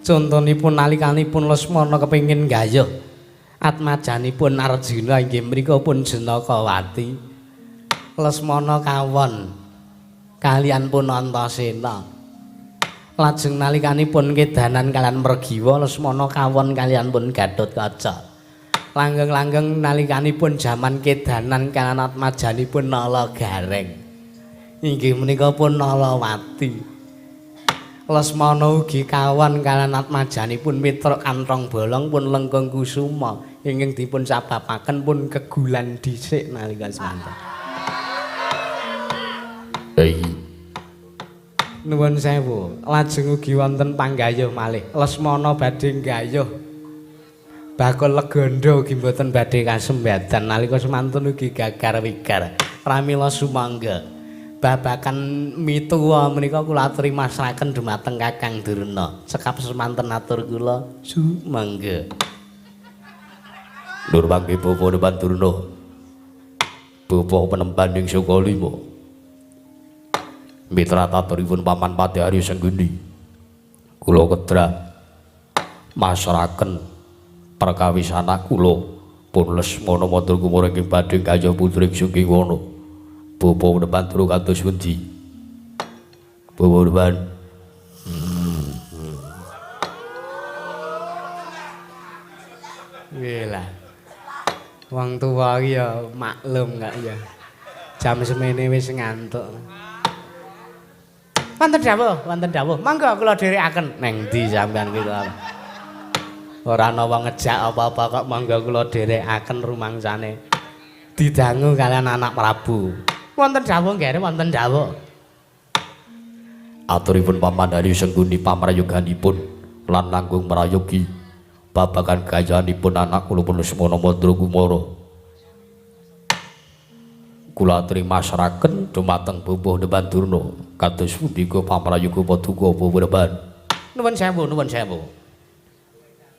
Contonipun nalikanipun Lesmana kepengin nggayuh atmajanipun Arjuna inggih mriku pun Janakawati. Lesmana kawon kaliyan pun Antasena. Lajeng nalikanipun kedanan kaliyan Mergiwa Lesmana kawon kaliyan pun Gatotkaca. Langgeng-langgeng nalikanipun jaman kedanan kaliyan atmajanipun Nala Gareng. Inggih menika pun Nalawati. Lesmana ugi kawan kaliyan atmajanipun mitra kantong bolong pun lengkung kusuma ingkang dipun sababaken pun kegulan dhisik nalika semanten. Nuwun sewu, lajeng ugi wonten panggayuh malih. Lesmana badhe nggayuh bakul legandha ugi mboten badhe kasembadan nalika semanten ugi gagar wigar. Pramila sumangga babakan mituwa menika kula aturi masrahaken dumateng Kakang Durna. Sekap semanten atur kula sumangga. Nur mangke Bapa Dewan Durna. Bapa penemban ing Sukalima. Mitra taturipun Paman Pati Arya Sengguni. Kula kedra masrahaken perkawisan anak kula pun Lesmana Mandra Kumara ing badhe gayuh putri Sungkiwana. Bapa Dewan Durna kados pundi? Bapa Dewan. Lah. Wong tuwa iki ya maklum gak ya. Jam semene wis ngantuk. Wonten dawuh. Mangga kula dherekaken. Neng ndi sampean ki kok. Ora ana wong ngejak apa-apa kok mangga kula dherekaken rumangsane. Didangu kalian anak Prabu. Wonten dawuh nggih, wonten dawuh. Aturipun Paman Arya Sengguni pamrayoganipun lan langkung merayogi babagan gayahanipun anak kula Lesmana Mandra Kumara. Kula aturi masrahaken dumateng Bapa Dewan Durna kados punika pamrayoga paduka Bapa Dewan. Nuwun sewu.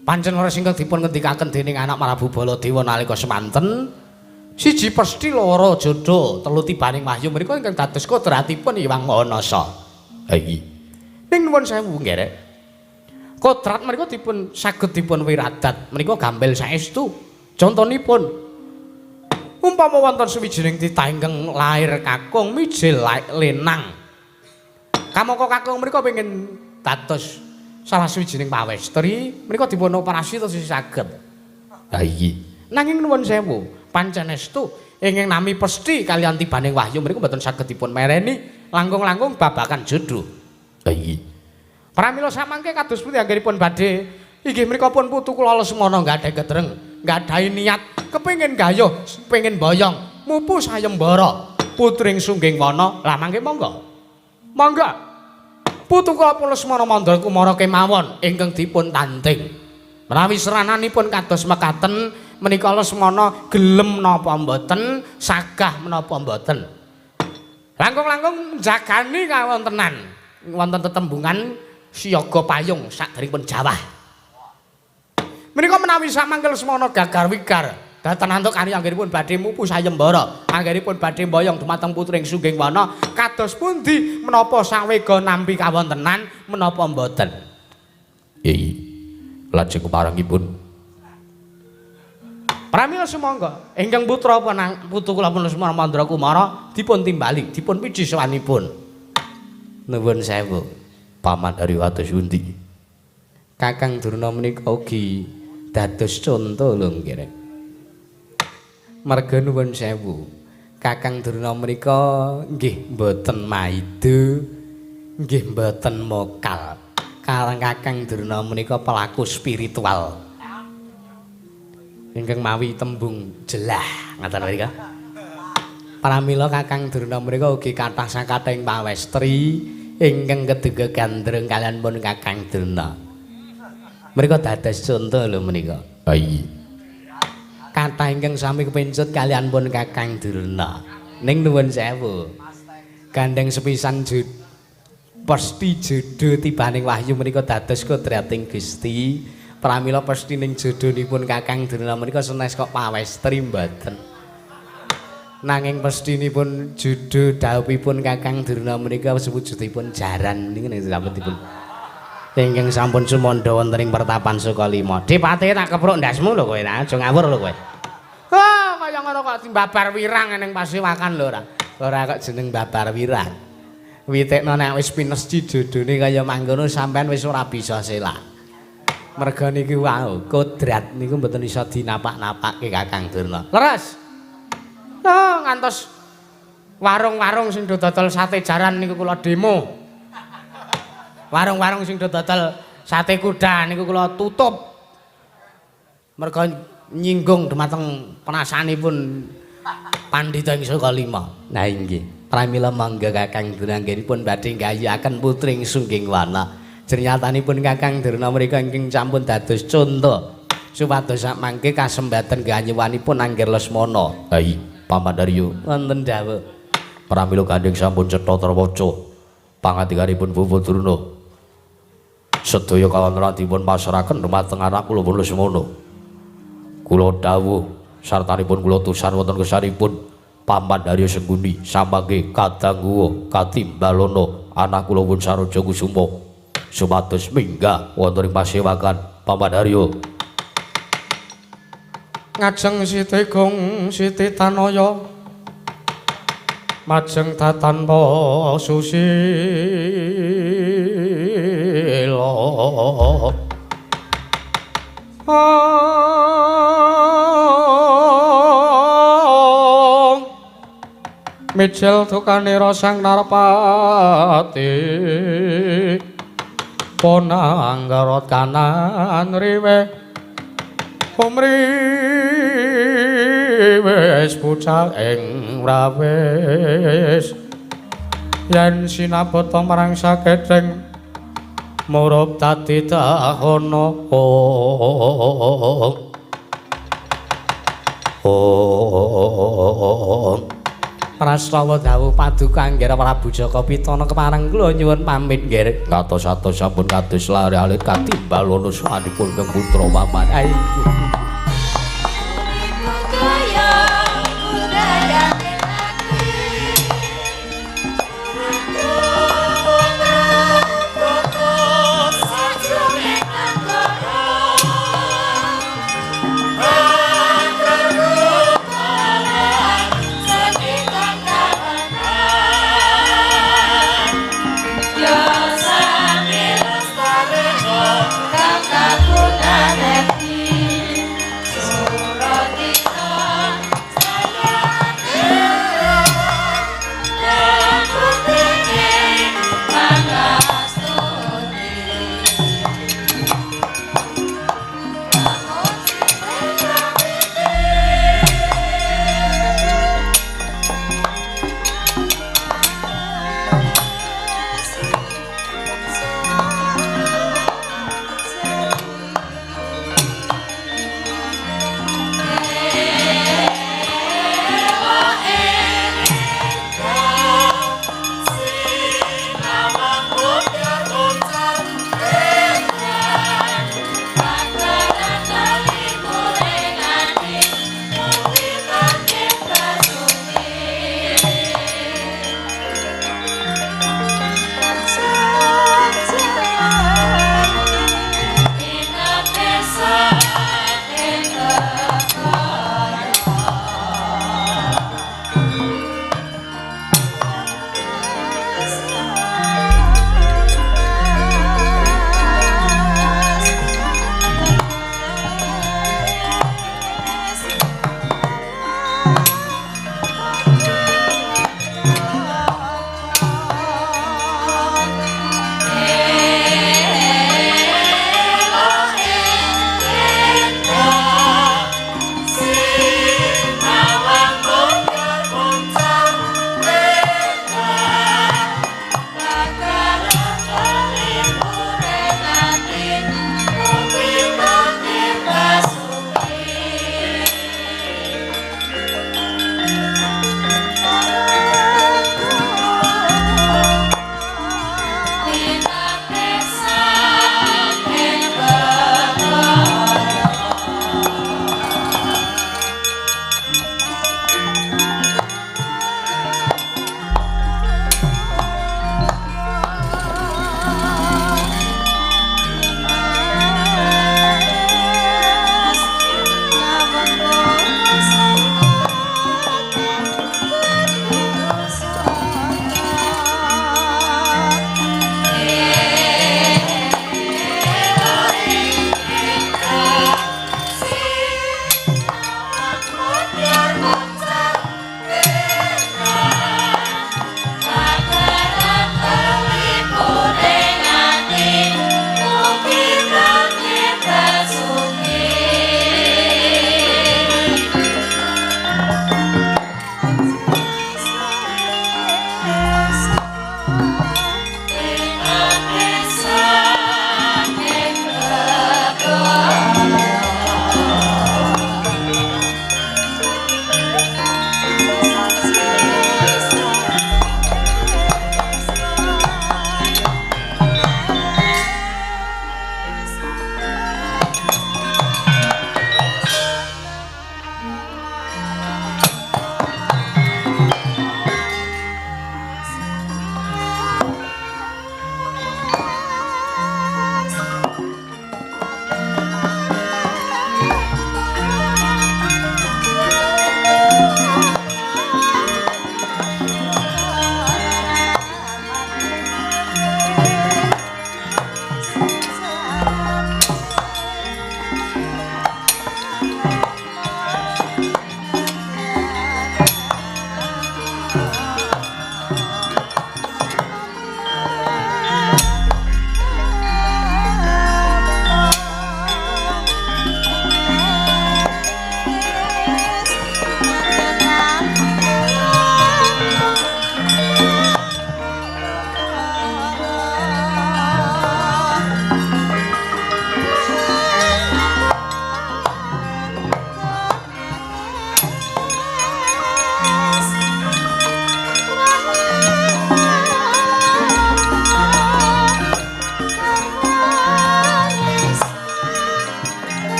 Pancen ora singkang dipun ngendikaken dening anak Prabu Baladewa nalika semanten siji pesthi loro jodho telu tibaning wahyu menika ingkang dados kodratipun Hyang Manasa. Hai. Ning nuwun sewu nggih. Kodrat menika dipun saged dipun wiradat menika gampil saestu. Contonipun umpama wonten sawijining titah ingkang lair kakung mijil lenang. Kamangka kakung menika pengin dados salah sawijining pawestri menika dipun operasi terus saged. Hai. Nanging nuwun sewu, pancen estu ingkang nami pesthi kaliyan tibaning wahyu menika mboten saged dipun mereni langkung-langkung babakan jodho. Hai. Pramila samangke kados pundi anggenipun badhe inggih menika pun putu kula Lesmana nggadahi gedreng, nggadahi niat kepengin gayuh, pengin boyong, mupu sayembara putring Sunggingwana. Lah mangke monggo. Monggo. Putu kula Lesmana Mandra Kumara kemawon ingkang dipun tanting. Menawi serananipun kados mekaten menika Lesmana gelem napa mboten, sagah menapa mboten. Langkung-langkung jagani kawontenan wonten tetembungan siyaga payung saderengipun jawah. Menika menawi samangke Lesmana gagar wigar dhateng antuk kali anggenipun badhe mupu sayembara, anggenipun badhe mboyong dumateng putring Sunggingwana kados pundi menapa sawega nampi kawontenan menapa mboten. Yai. Lajeng keparengipun Pramila sumangga ingkang putra putu kula Lesmana Mandra Kumara dipun timbali, dipun piji sawanipun. Nuwun sewu. Paman Arya kados pundi? Kakang Durna menika ugi dados conto lho nggih. Marga nuwun sewu. Kakang Durna menika nggih mboten maido, nggih mboten mokal. Karang Kakang Durna menika pelaku spiritual. Ingkang mawi tembung jelah ngaten mriku. Pramila Kakang Durna menika ugi kathah sakathing pawestri ingkang keduga gandreng kalian pun Kakang Durna. Mereka dados contoh lho menika. Hai. Kathah ingkang sami kepincut kalian pun Kakang Durna. Ning nuwun sewu. Gandeng sepisan pesti jodho tibaning wahyu menika dados kodrating Gusti. Pramila pesti ning jodhonipun Kakang Durna menika sanes kok pawestri mboten. Nanging pestinipun judul dawuhipun Kakang Durna menika sewujudipun jaran niku ning sampun ingkang sampun sumandha wonten ing pertapan Sukalima. Dipate tak kepruk ndasmu lho kowe, aja ngawur lho kowe. Ah, kaya ngono kok dimbabar wirang ning Pasewakan lho ora. Ora kok jeneng babar wirang. Witekno nek wis pinesti jodhone kaya mangkono sampean wis ora bisa selak. Merga niki wau, kodrat niku mboten iso dinapak-napake Kakang Durna. Leres. Ngantos warung-warung sing dodol sate jaran niku kula demo. Warung-warung sing dodol sate kuda niku kula tutup. Merga nyinggung dumateng penasanipun Pandhita Ingsa Kalima. Nah inggih, pramila mangga Kakang Durna anggenipun badhe nggayuhaken putring sungging wana. Jernyatanipun Kakang Durna mriku ingkang sampun dados conto supados samangke kasembaten ganyuwanipun Angger Lesmana. Hai, Paman Daryo. Wonten dawuh. Pramila Gandeng sampun cetha trawaca pangandikanipun Bapak Durna. Sedaya kawontenanipun pasrahaken dumateng anak kula Lesmana. Kula dawuh sartanipun kula tusan wonten kesanipun Paman Daryo Sengguni samangke kadangguwa katimbalana anak kula pun Saroja Kusuma supados minggah wonten ing pasewakan Paman Daryo. Ngajeng Siti Gong Siti Tanaya majeng tatanpa susila Mijil tukanira Sang Narpati Ponanggarot kanan riwe Umriwis pucal ing rawis yen sinabata marang sakedheng murup dadi dahana Prastawa dawuh paduka Angger Prabu Jaka Pitana kepareng kula nyuwun pamit nggih. Katos-atos sampun kados lare alit katimbalana sahanipun Kang Putra Paman. Ayo.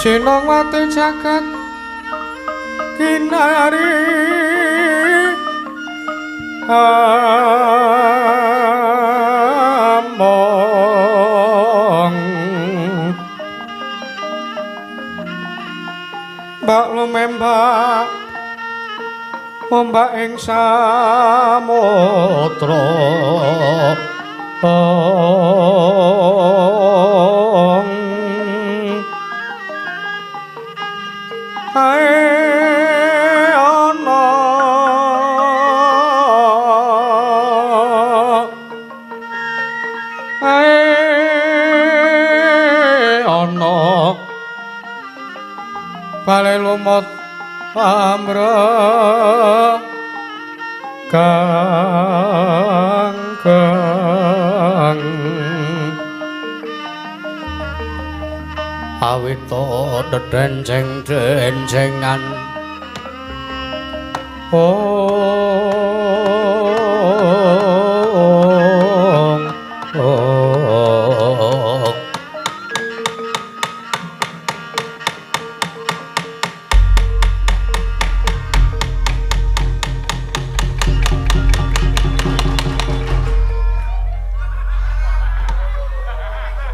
Sinawati jagat kinari among mbak lumembak ombak ing samudra Bale lumut amra kang awita dedenceng-dencengan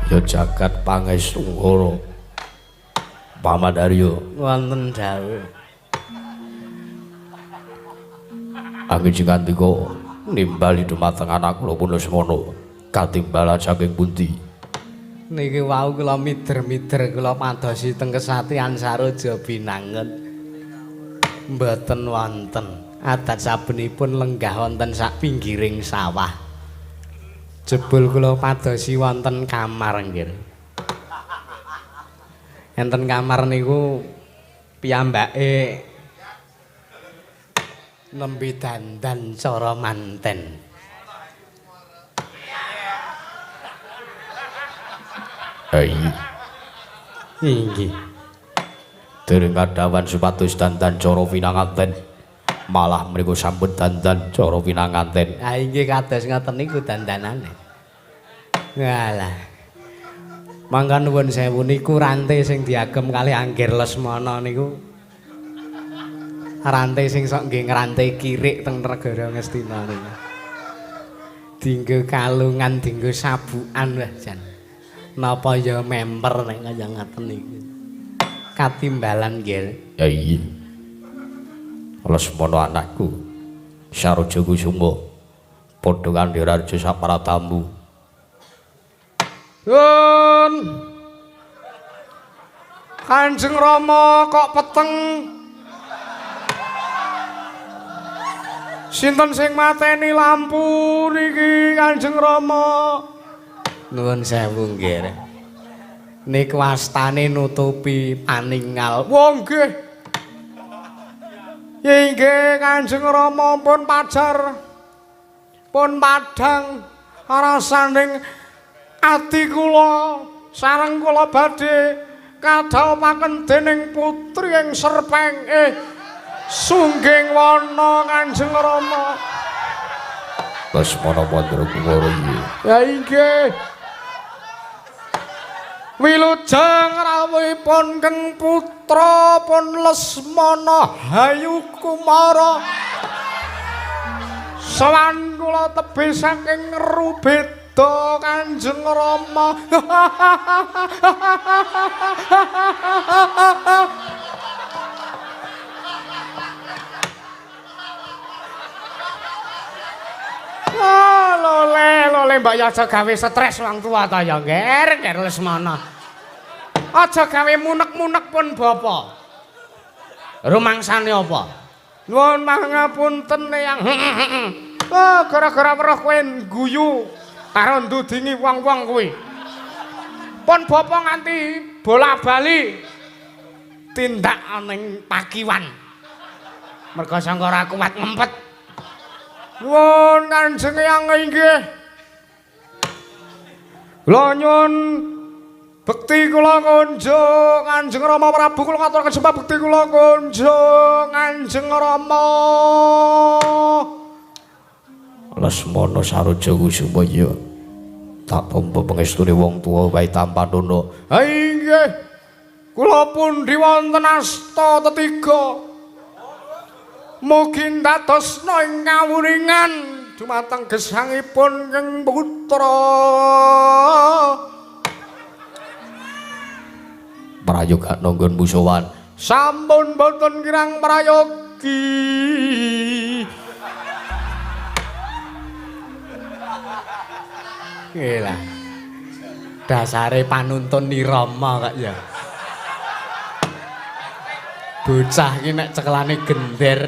ya jagat pangestu Pamadaryo Wonten dawuh. angin sing ngandika nimbali dumateng anak kula pun Lesmana katimbalan saking pundi Niki wau kula mider-mider kula madosi teng kesatian Saroja Binangun. Mboten wonten adat sabenipun lenggah wonten sak pinggiring sawah. Jebul kula padosi wonten kamar nggih. Enten kamar niku piyambake nembe dandan cara manten. Inggih. Dereng kadhawan supados dandan cara pinanganten. Malah mriku sampun dandan cara pinanganten. Ha inggih kados ngoten niku dandanane. Ngalah. Mangga nuwun sewu niku rantai sing diagem kalih Angger Lesmana niku. Rantai sing sok nggih ngrantai kirik teng negara Ngastina niku. Dinggo kalungan, dinggo sabukan wah jan. Napa ya member nek kaya ngaten niku. Katimbalan nggih. Ya iya. Lesmana anakku. Saroja Kusuma. Padha kandhe Raja Sapratamu. Yun. Kanjeng Rama kok peteng. Sinten sing mateni lampu niki Kanjeng Rama? Nuwun sewu nggih. Niku astane nutupi paninggal. Wong nggih. Inggih Kanjeng Rama pun pajar. Pun padhang rasaning ati kula sareng kula badhe kadhaopaken dening putri ing Serpeng Sungging Wana Kanjeng Rama. Lesmana Mandraguna iya. Ya inggih. Wilujeng rawuhipun keng putra pun Lesmana Hayu Kumara. Sawan kula tebih saking Rubeda Kanjeng Rama. Lole mbak ya aja gawe stres wong tua ta ya Nger Lesmana. Aja gawe munek-munek pun bapa. Rumangsane apa? Nuwun pangapunten Eyang. Gara-gara weruh kowe guyu karo ndudingi wong-wong kuwi. Pun bapa nganti bola-bali tindak ning pakiwan. Merga sangka ora kuat ngempet. Nuwun Kanjeng Eyang inggih. Kula nyuwun bekti kula kunjuk Kanjeng Rama Prabu kula ngaturaken sembah bekti kula kunjuk Kanjeng Rama. Lesmana Saroja Kusuma ya. Tak tampa pangestune wong tuwa wae tampanono. Ha inggih. kula pundi wonten asta tetiga mugi dadosna ing kawuningan dumateng gesangipun Kang Putra prayoga nanggon musuhan sampun boten kirang prayogi gila dasare panuntun nirama kak ya bocah iki nek cekelane gender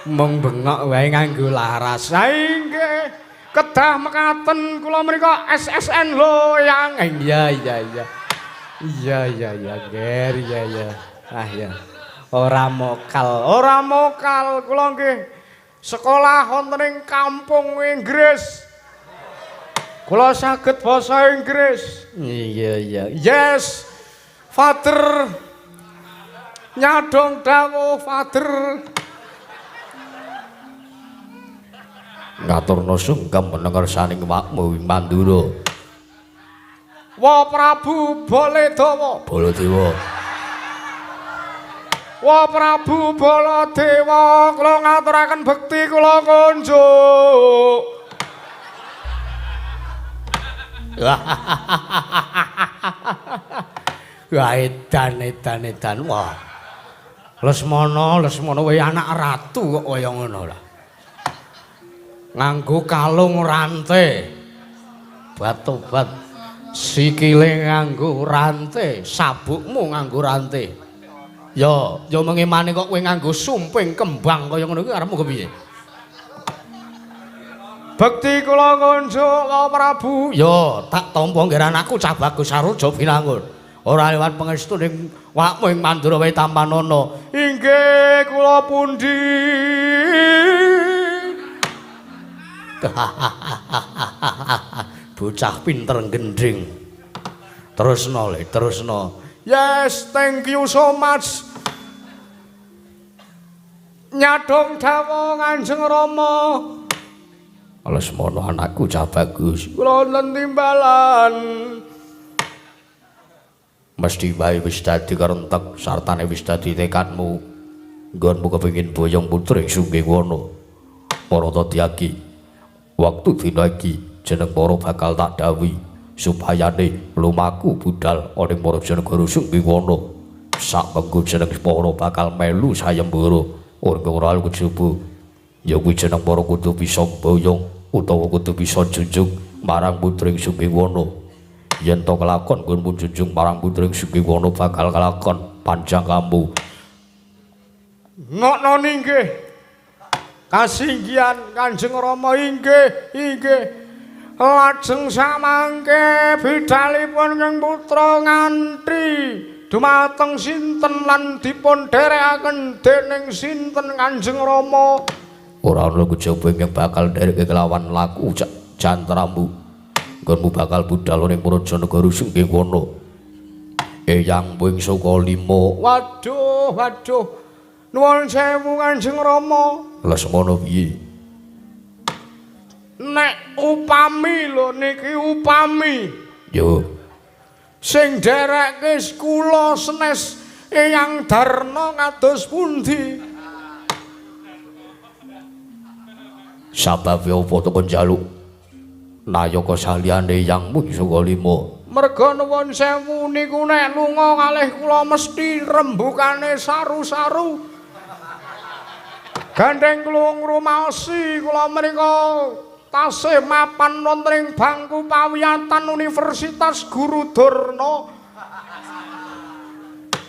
mung bengok wae nganggo laras saengge kedah mekaten kula menika SSN lho yang iya ger iya ah ya ora mokal kula nggih sekolah wonten ing kampung Inggris kula saged basa Inggris iya yes father nyadong dawuh father ngaturna sungkem menengar saning makmu Mandura Wa Prabu Baladewa Wa Prabu Baladewa kula ngaturaken bekti kula kunjuk wah edan wah Lesmana wae anak ratu kok kaya ngono lah nganggo kalung rantai batobat sikile nganggo rantai sabukmu nganggo rantai ya mengimane kok kowe nganggo sumping kembang kaya ngono kuwi arepmu kepiye bekti kula kunjuk Kang Prabu ya tak tampa ngger anakku cah bagus saruja binangun ora liwat pangestu ning wakmu ing Mandura wae tampanana inggih kula pundi bocah pinter gendring terusno yes thank you so much nyadong dawuh Kanjeng Rama Lesmana anakku cah bagus kula wonten timbalan mesti bae wis dadi karentek sartane wis dadi tekadmu nggonmu kepengin boyong putri Sunggiwana Marata Tyagi waktu dina iki jeneng para bakal tak dawuhi supayane lumaku budal ana ing Marajanegara Sunggiwana sak mengko jeneng para bakal melu sayembara ora kejaba ya kuwi jeneng para kudu bisa boyong utawa kudu bisa junjung marang putri Sunggiwana yen to kelakon nggonmu junjung marang putri Sunggiwana bakal kelakon panjang kamu ngono nggih kasinggihan Kanjeng Rama inggih lajeng samangke bidalipun Kang Putra ngantri dumateng sinten lan dipun dherekaken dening sinten Kanjeng Rama ora ana kejaba yang bakal ndereke kelawan laku jantramu nggonmu bakal budal ning Marajanegara Sunggiwana Eyang Wingsa Kalima waduh nuwun sewu Kanjeng Rama Lesmana piye nek upami lho niki upami yo sing dereke kula senes Eyang Darna kados pundi sababe apa to njaluk nayaka saliyane Eyang Wingsa Kalima merga nuwun sewu niku nek lunga kalih kula mesti rembukane saru-saru gandeng kula ngrumaosi kula menika tasih mapan wonten ing bangku pawiyatan Universitas Guru Durna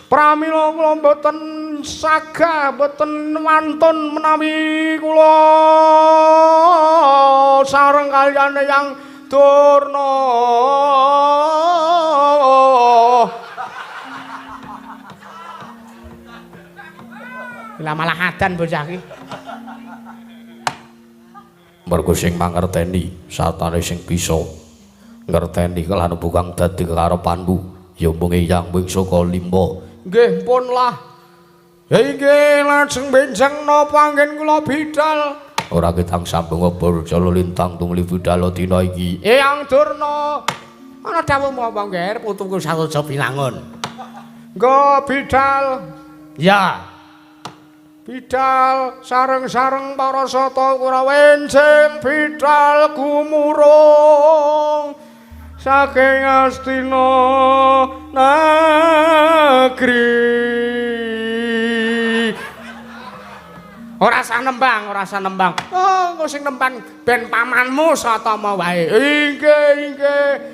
pramila kula mboten sagah mboten wantun menawi kula sareng kaliyan Eyang Durna lah malah adan bocah iki mergo sing mangerteni satane sing bisa ngerteni kelan bukang dadi kekarepanmu ya mung Eyang Wingsa Kalima nggih pun lah ya inggih lajeng benjang napa anggen kula bidal ora ketang sambung obor jala lintang tumuli budal dina iki Eyang Durna Ana dawuh apa ngger putuku sawoja binangun. Nggo bidal. Ya. Bidal sareng-sareng para sata Kurawa enjing bidal gumurung saking Astina negeri. Ora usah nembang. Oh, engko sing nembang ben pamanmu Satama wae. Inggih,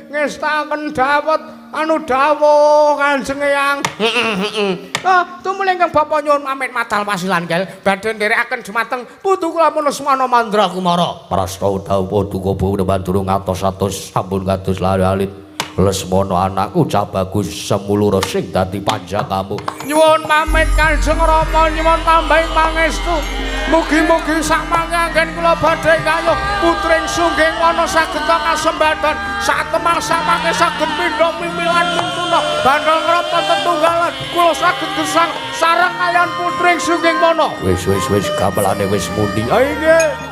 ngestaken dawuh Kanjeng Eyang. Tumuli ingkang Bapa nyuwun pamit madal wasilan kel badhe nderekaken dumateng putu kula Lesmana Mandra Kumara. Prastawa dawuh duka buwuh durung atos-atos sampun kados lali-alit. Lesmana anakku cah bagus semulura sing dadi panjakamu. Nyuwun pamit Kanjeng Rama nyuwun tambahing pangestu. Mugi-mugi sak mangke kula badhe kayuh putring sungging wana saged kasembadan satemah samangke saged pindha mimilan mintuna bandha ngrapa tetunggalan kula saged gesang sareng kaliyan putring sungging wana. Wis gamelane wis mundi. Ha nggih.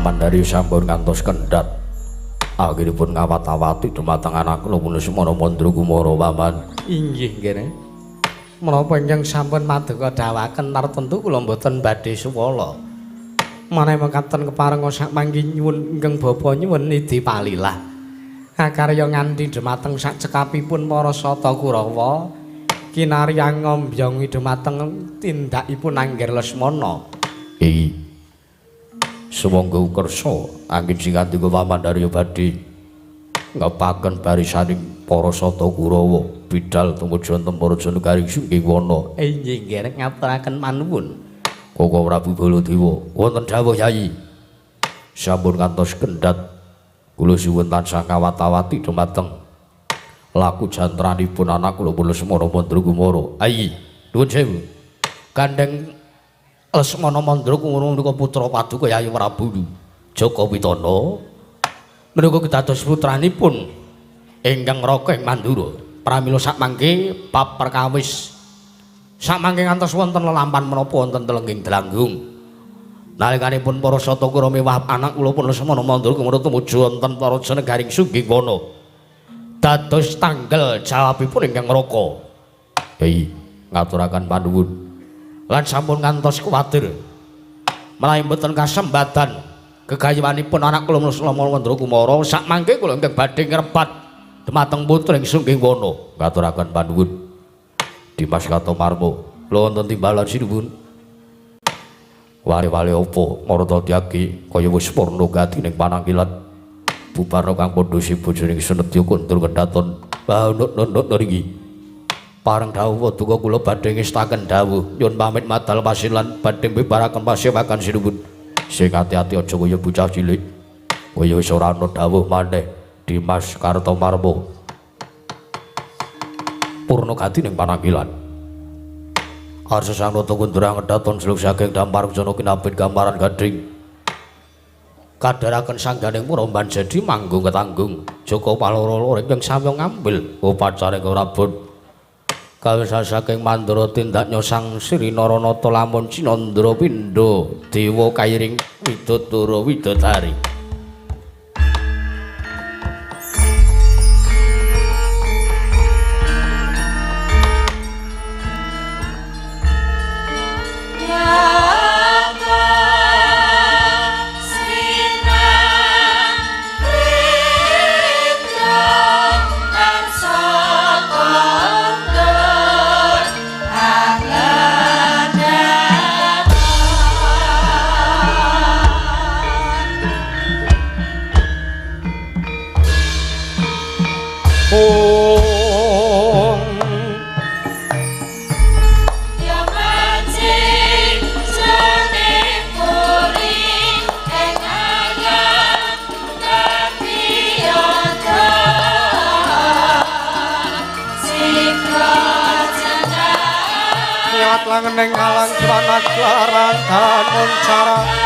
Pandari sampun ngantos kendhat. Akhiripun ngawat-awati dumateng anak kula Lesmana Mandra Kumara paman. Inggih nggih. Menapa ingkang sampun maduka dawaken tartemtu kula mboten badhe suwala. Maneh mekaten keparenga sak mangki nyuwun ingkang bapa nyuwun nidi palilah. Akarya nganti dhumateng sak cekapipun para sata Kurawa kinarya ngombyong dhumateng tindakipun Angger Lesmana. Sumangga kersa angin sing kandika pamandarya badhe ngepaken barisaning para sata Kurawa bidhal tumuju wonten para Janagaring Sungging Wana. Inggih nggih ngaturaken manuwun. Koko Prabu Baladewa wonten dawuh Yayi. Sampun kantos kendhat kula suwun tansah kawat-awati dhumateng laku jantranipun anak kula Lesmana Mandragumara. Ayi, nuwun sewu. Gandeng Lesmana Mandragumara menika putra paduka Yayi Prabu Jaka Pitana. Menika dados putranipun ingkang Raka ing Mandura. Pramila sakmangke bab perkawis sakmangke ngantos wonten lelampan menapa wonten telengging Delanggung. Nalikanipun para sata kura miwah anak kula pun Lesmana Mandragumara tumuju wonten para Janagaring Sungging Wana. Dados tanggal jawabipun ingkang Raka. Hei, ngaturaken panuwun. Lan sampun ngantos kuwatir menawi mboten kasembadan gegayawanipun anak kula Lesmana Mandragumara sakmangke kula ingkang badhe ngrepat dhumateng putra ing Sungging Wana. Ngaturaken panuwun. Dimas Katomarmo, kula wonten timbalan sinuwun. Wali-wali apa marata tyagi kaya wis purna gatining panangkilan bubarna kang padha bojoning Senedya kondur kendhaton nuk niki pareng dawuh duka kula badhe ngestaken dawuh nyuwun pamit madal pasilan badhe mbebaraken pasewakan sinuwun sing ati-ati aja kaya bocah cilik kaya wis ora ana dawuh maneh Dimas Kartomarmo purna gatining panangkilan Arsa sang nata kundurang kedaton seluk saking dampar jana kinapit gambaran gading kadharaken sangganing muromban jadi manggung ketanggung Joko Paloro ingkang samya ngambil upacara Rabon kawisan saking mandara tindak nyosang Sri Naranata lamun Cinandra Pindha dewa kairing Widatara Widodari Neng alang pranak laran tanun cara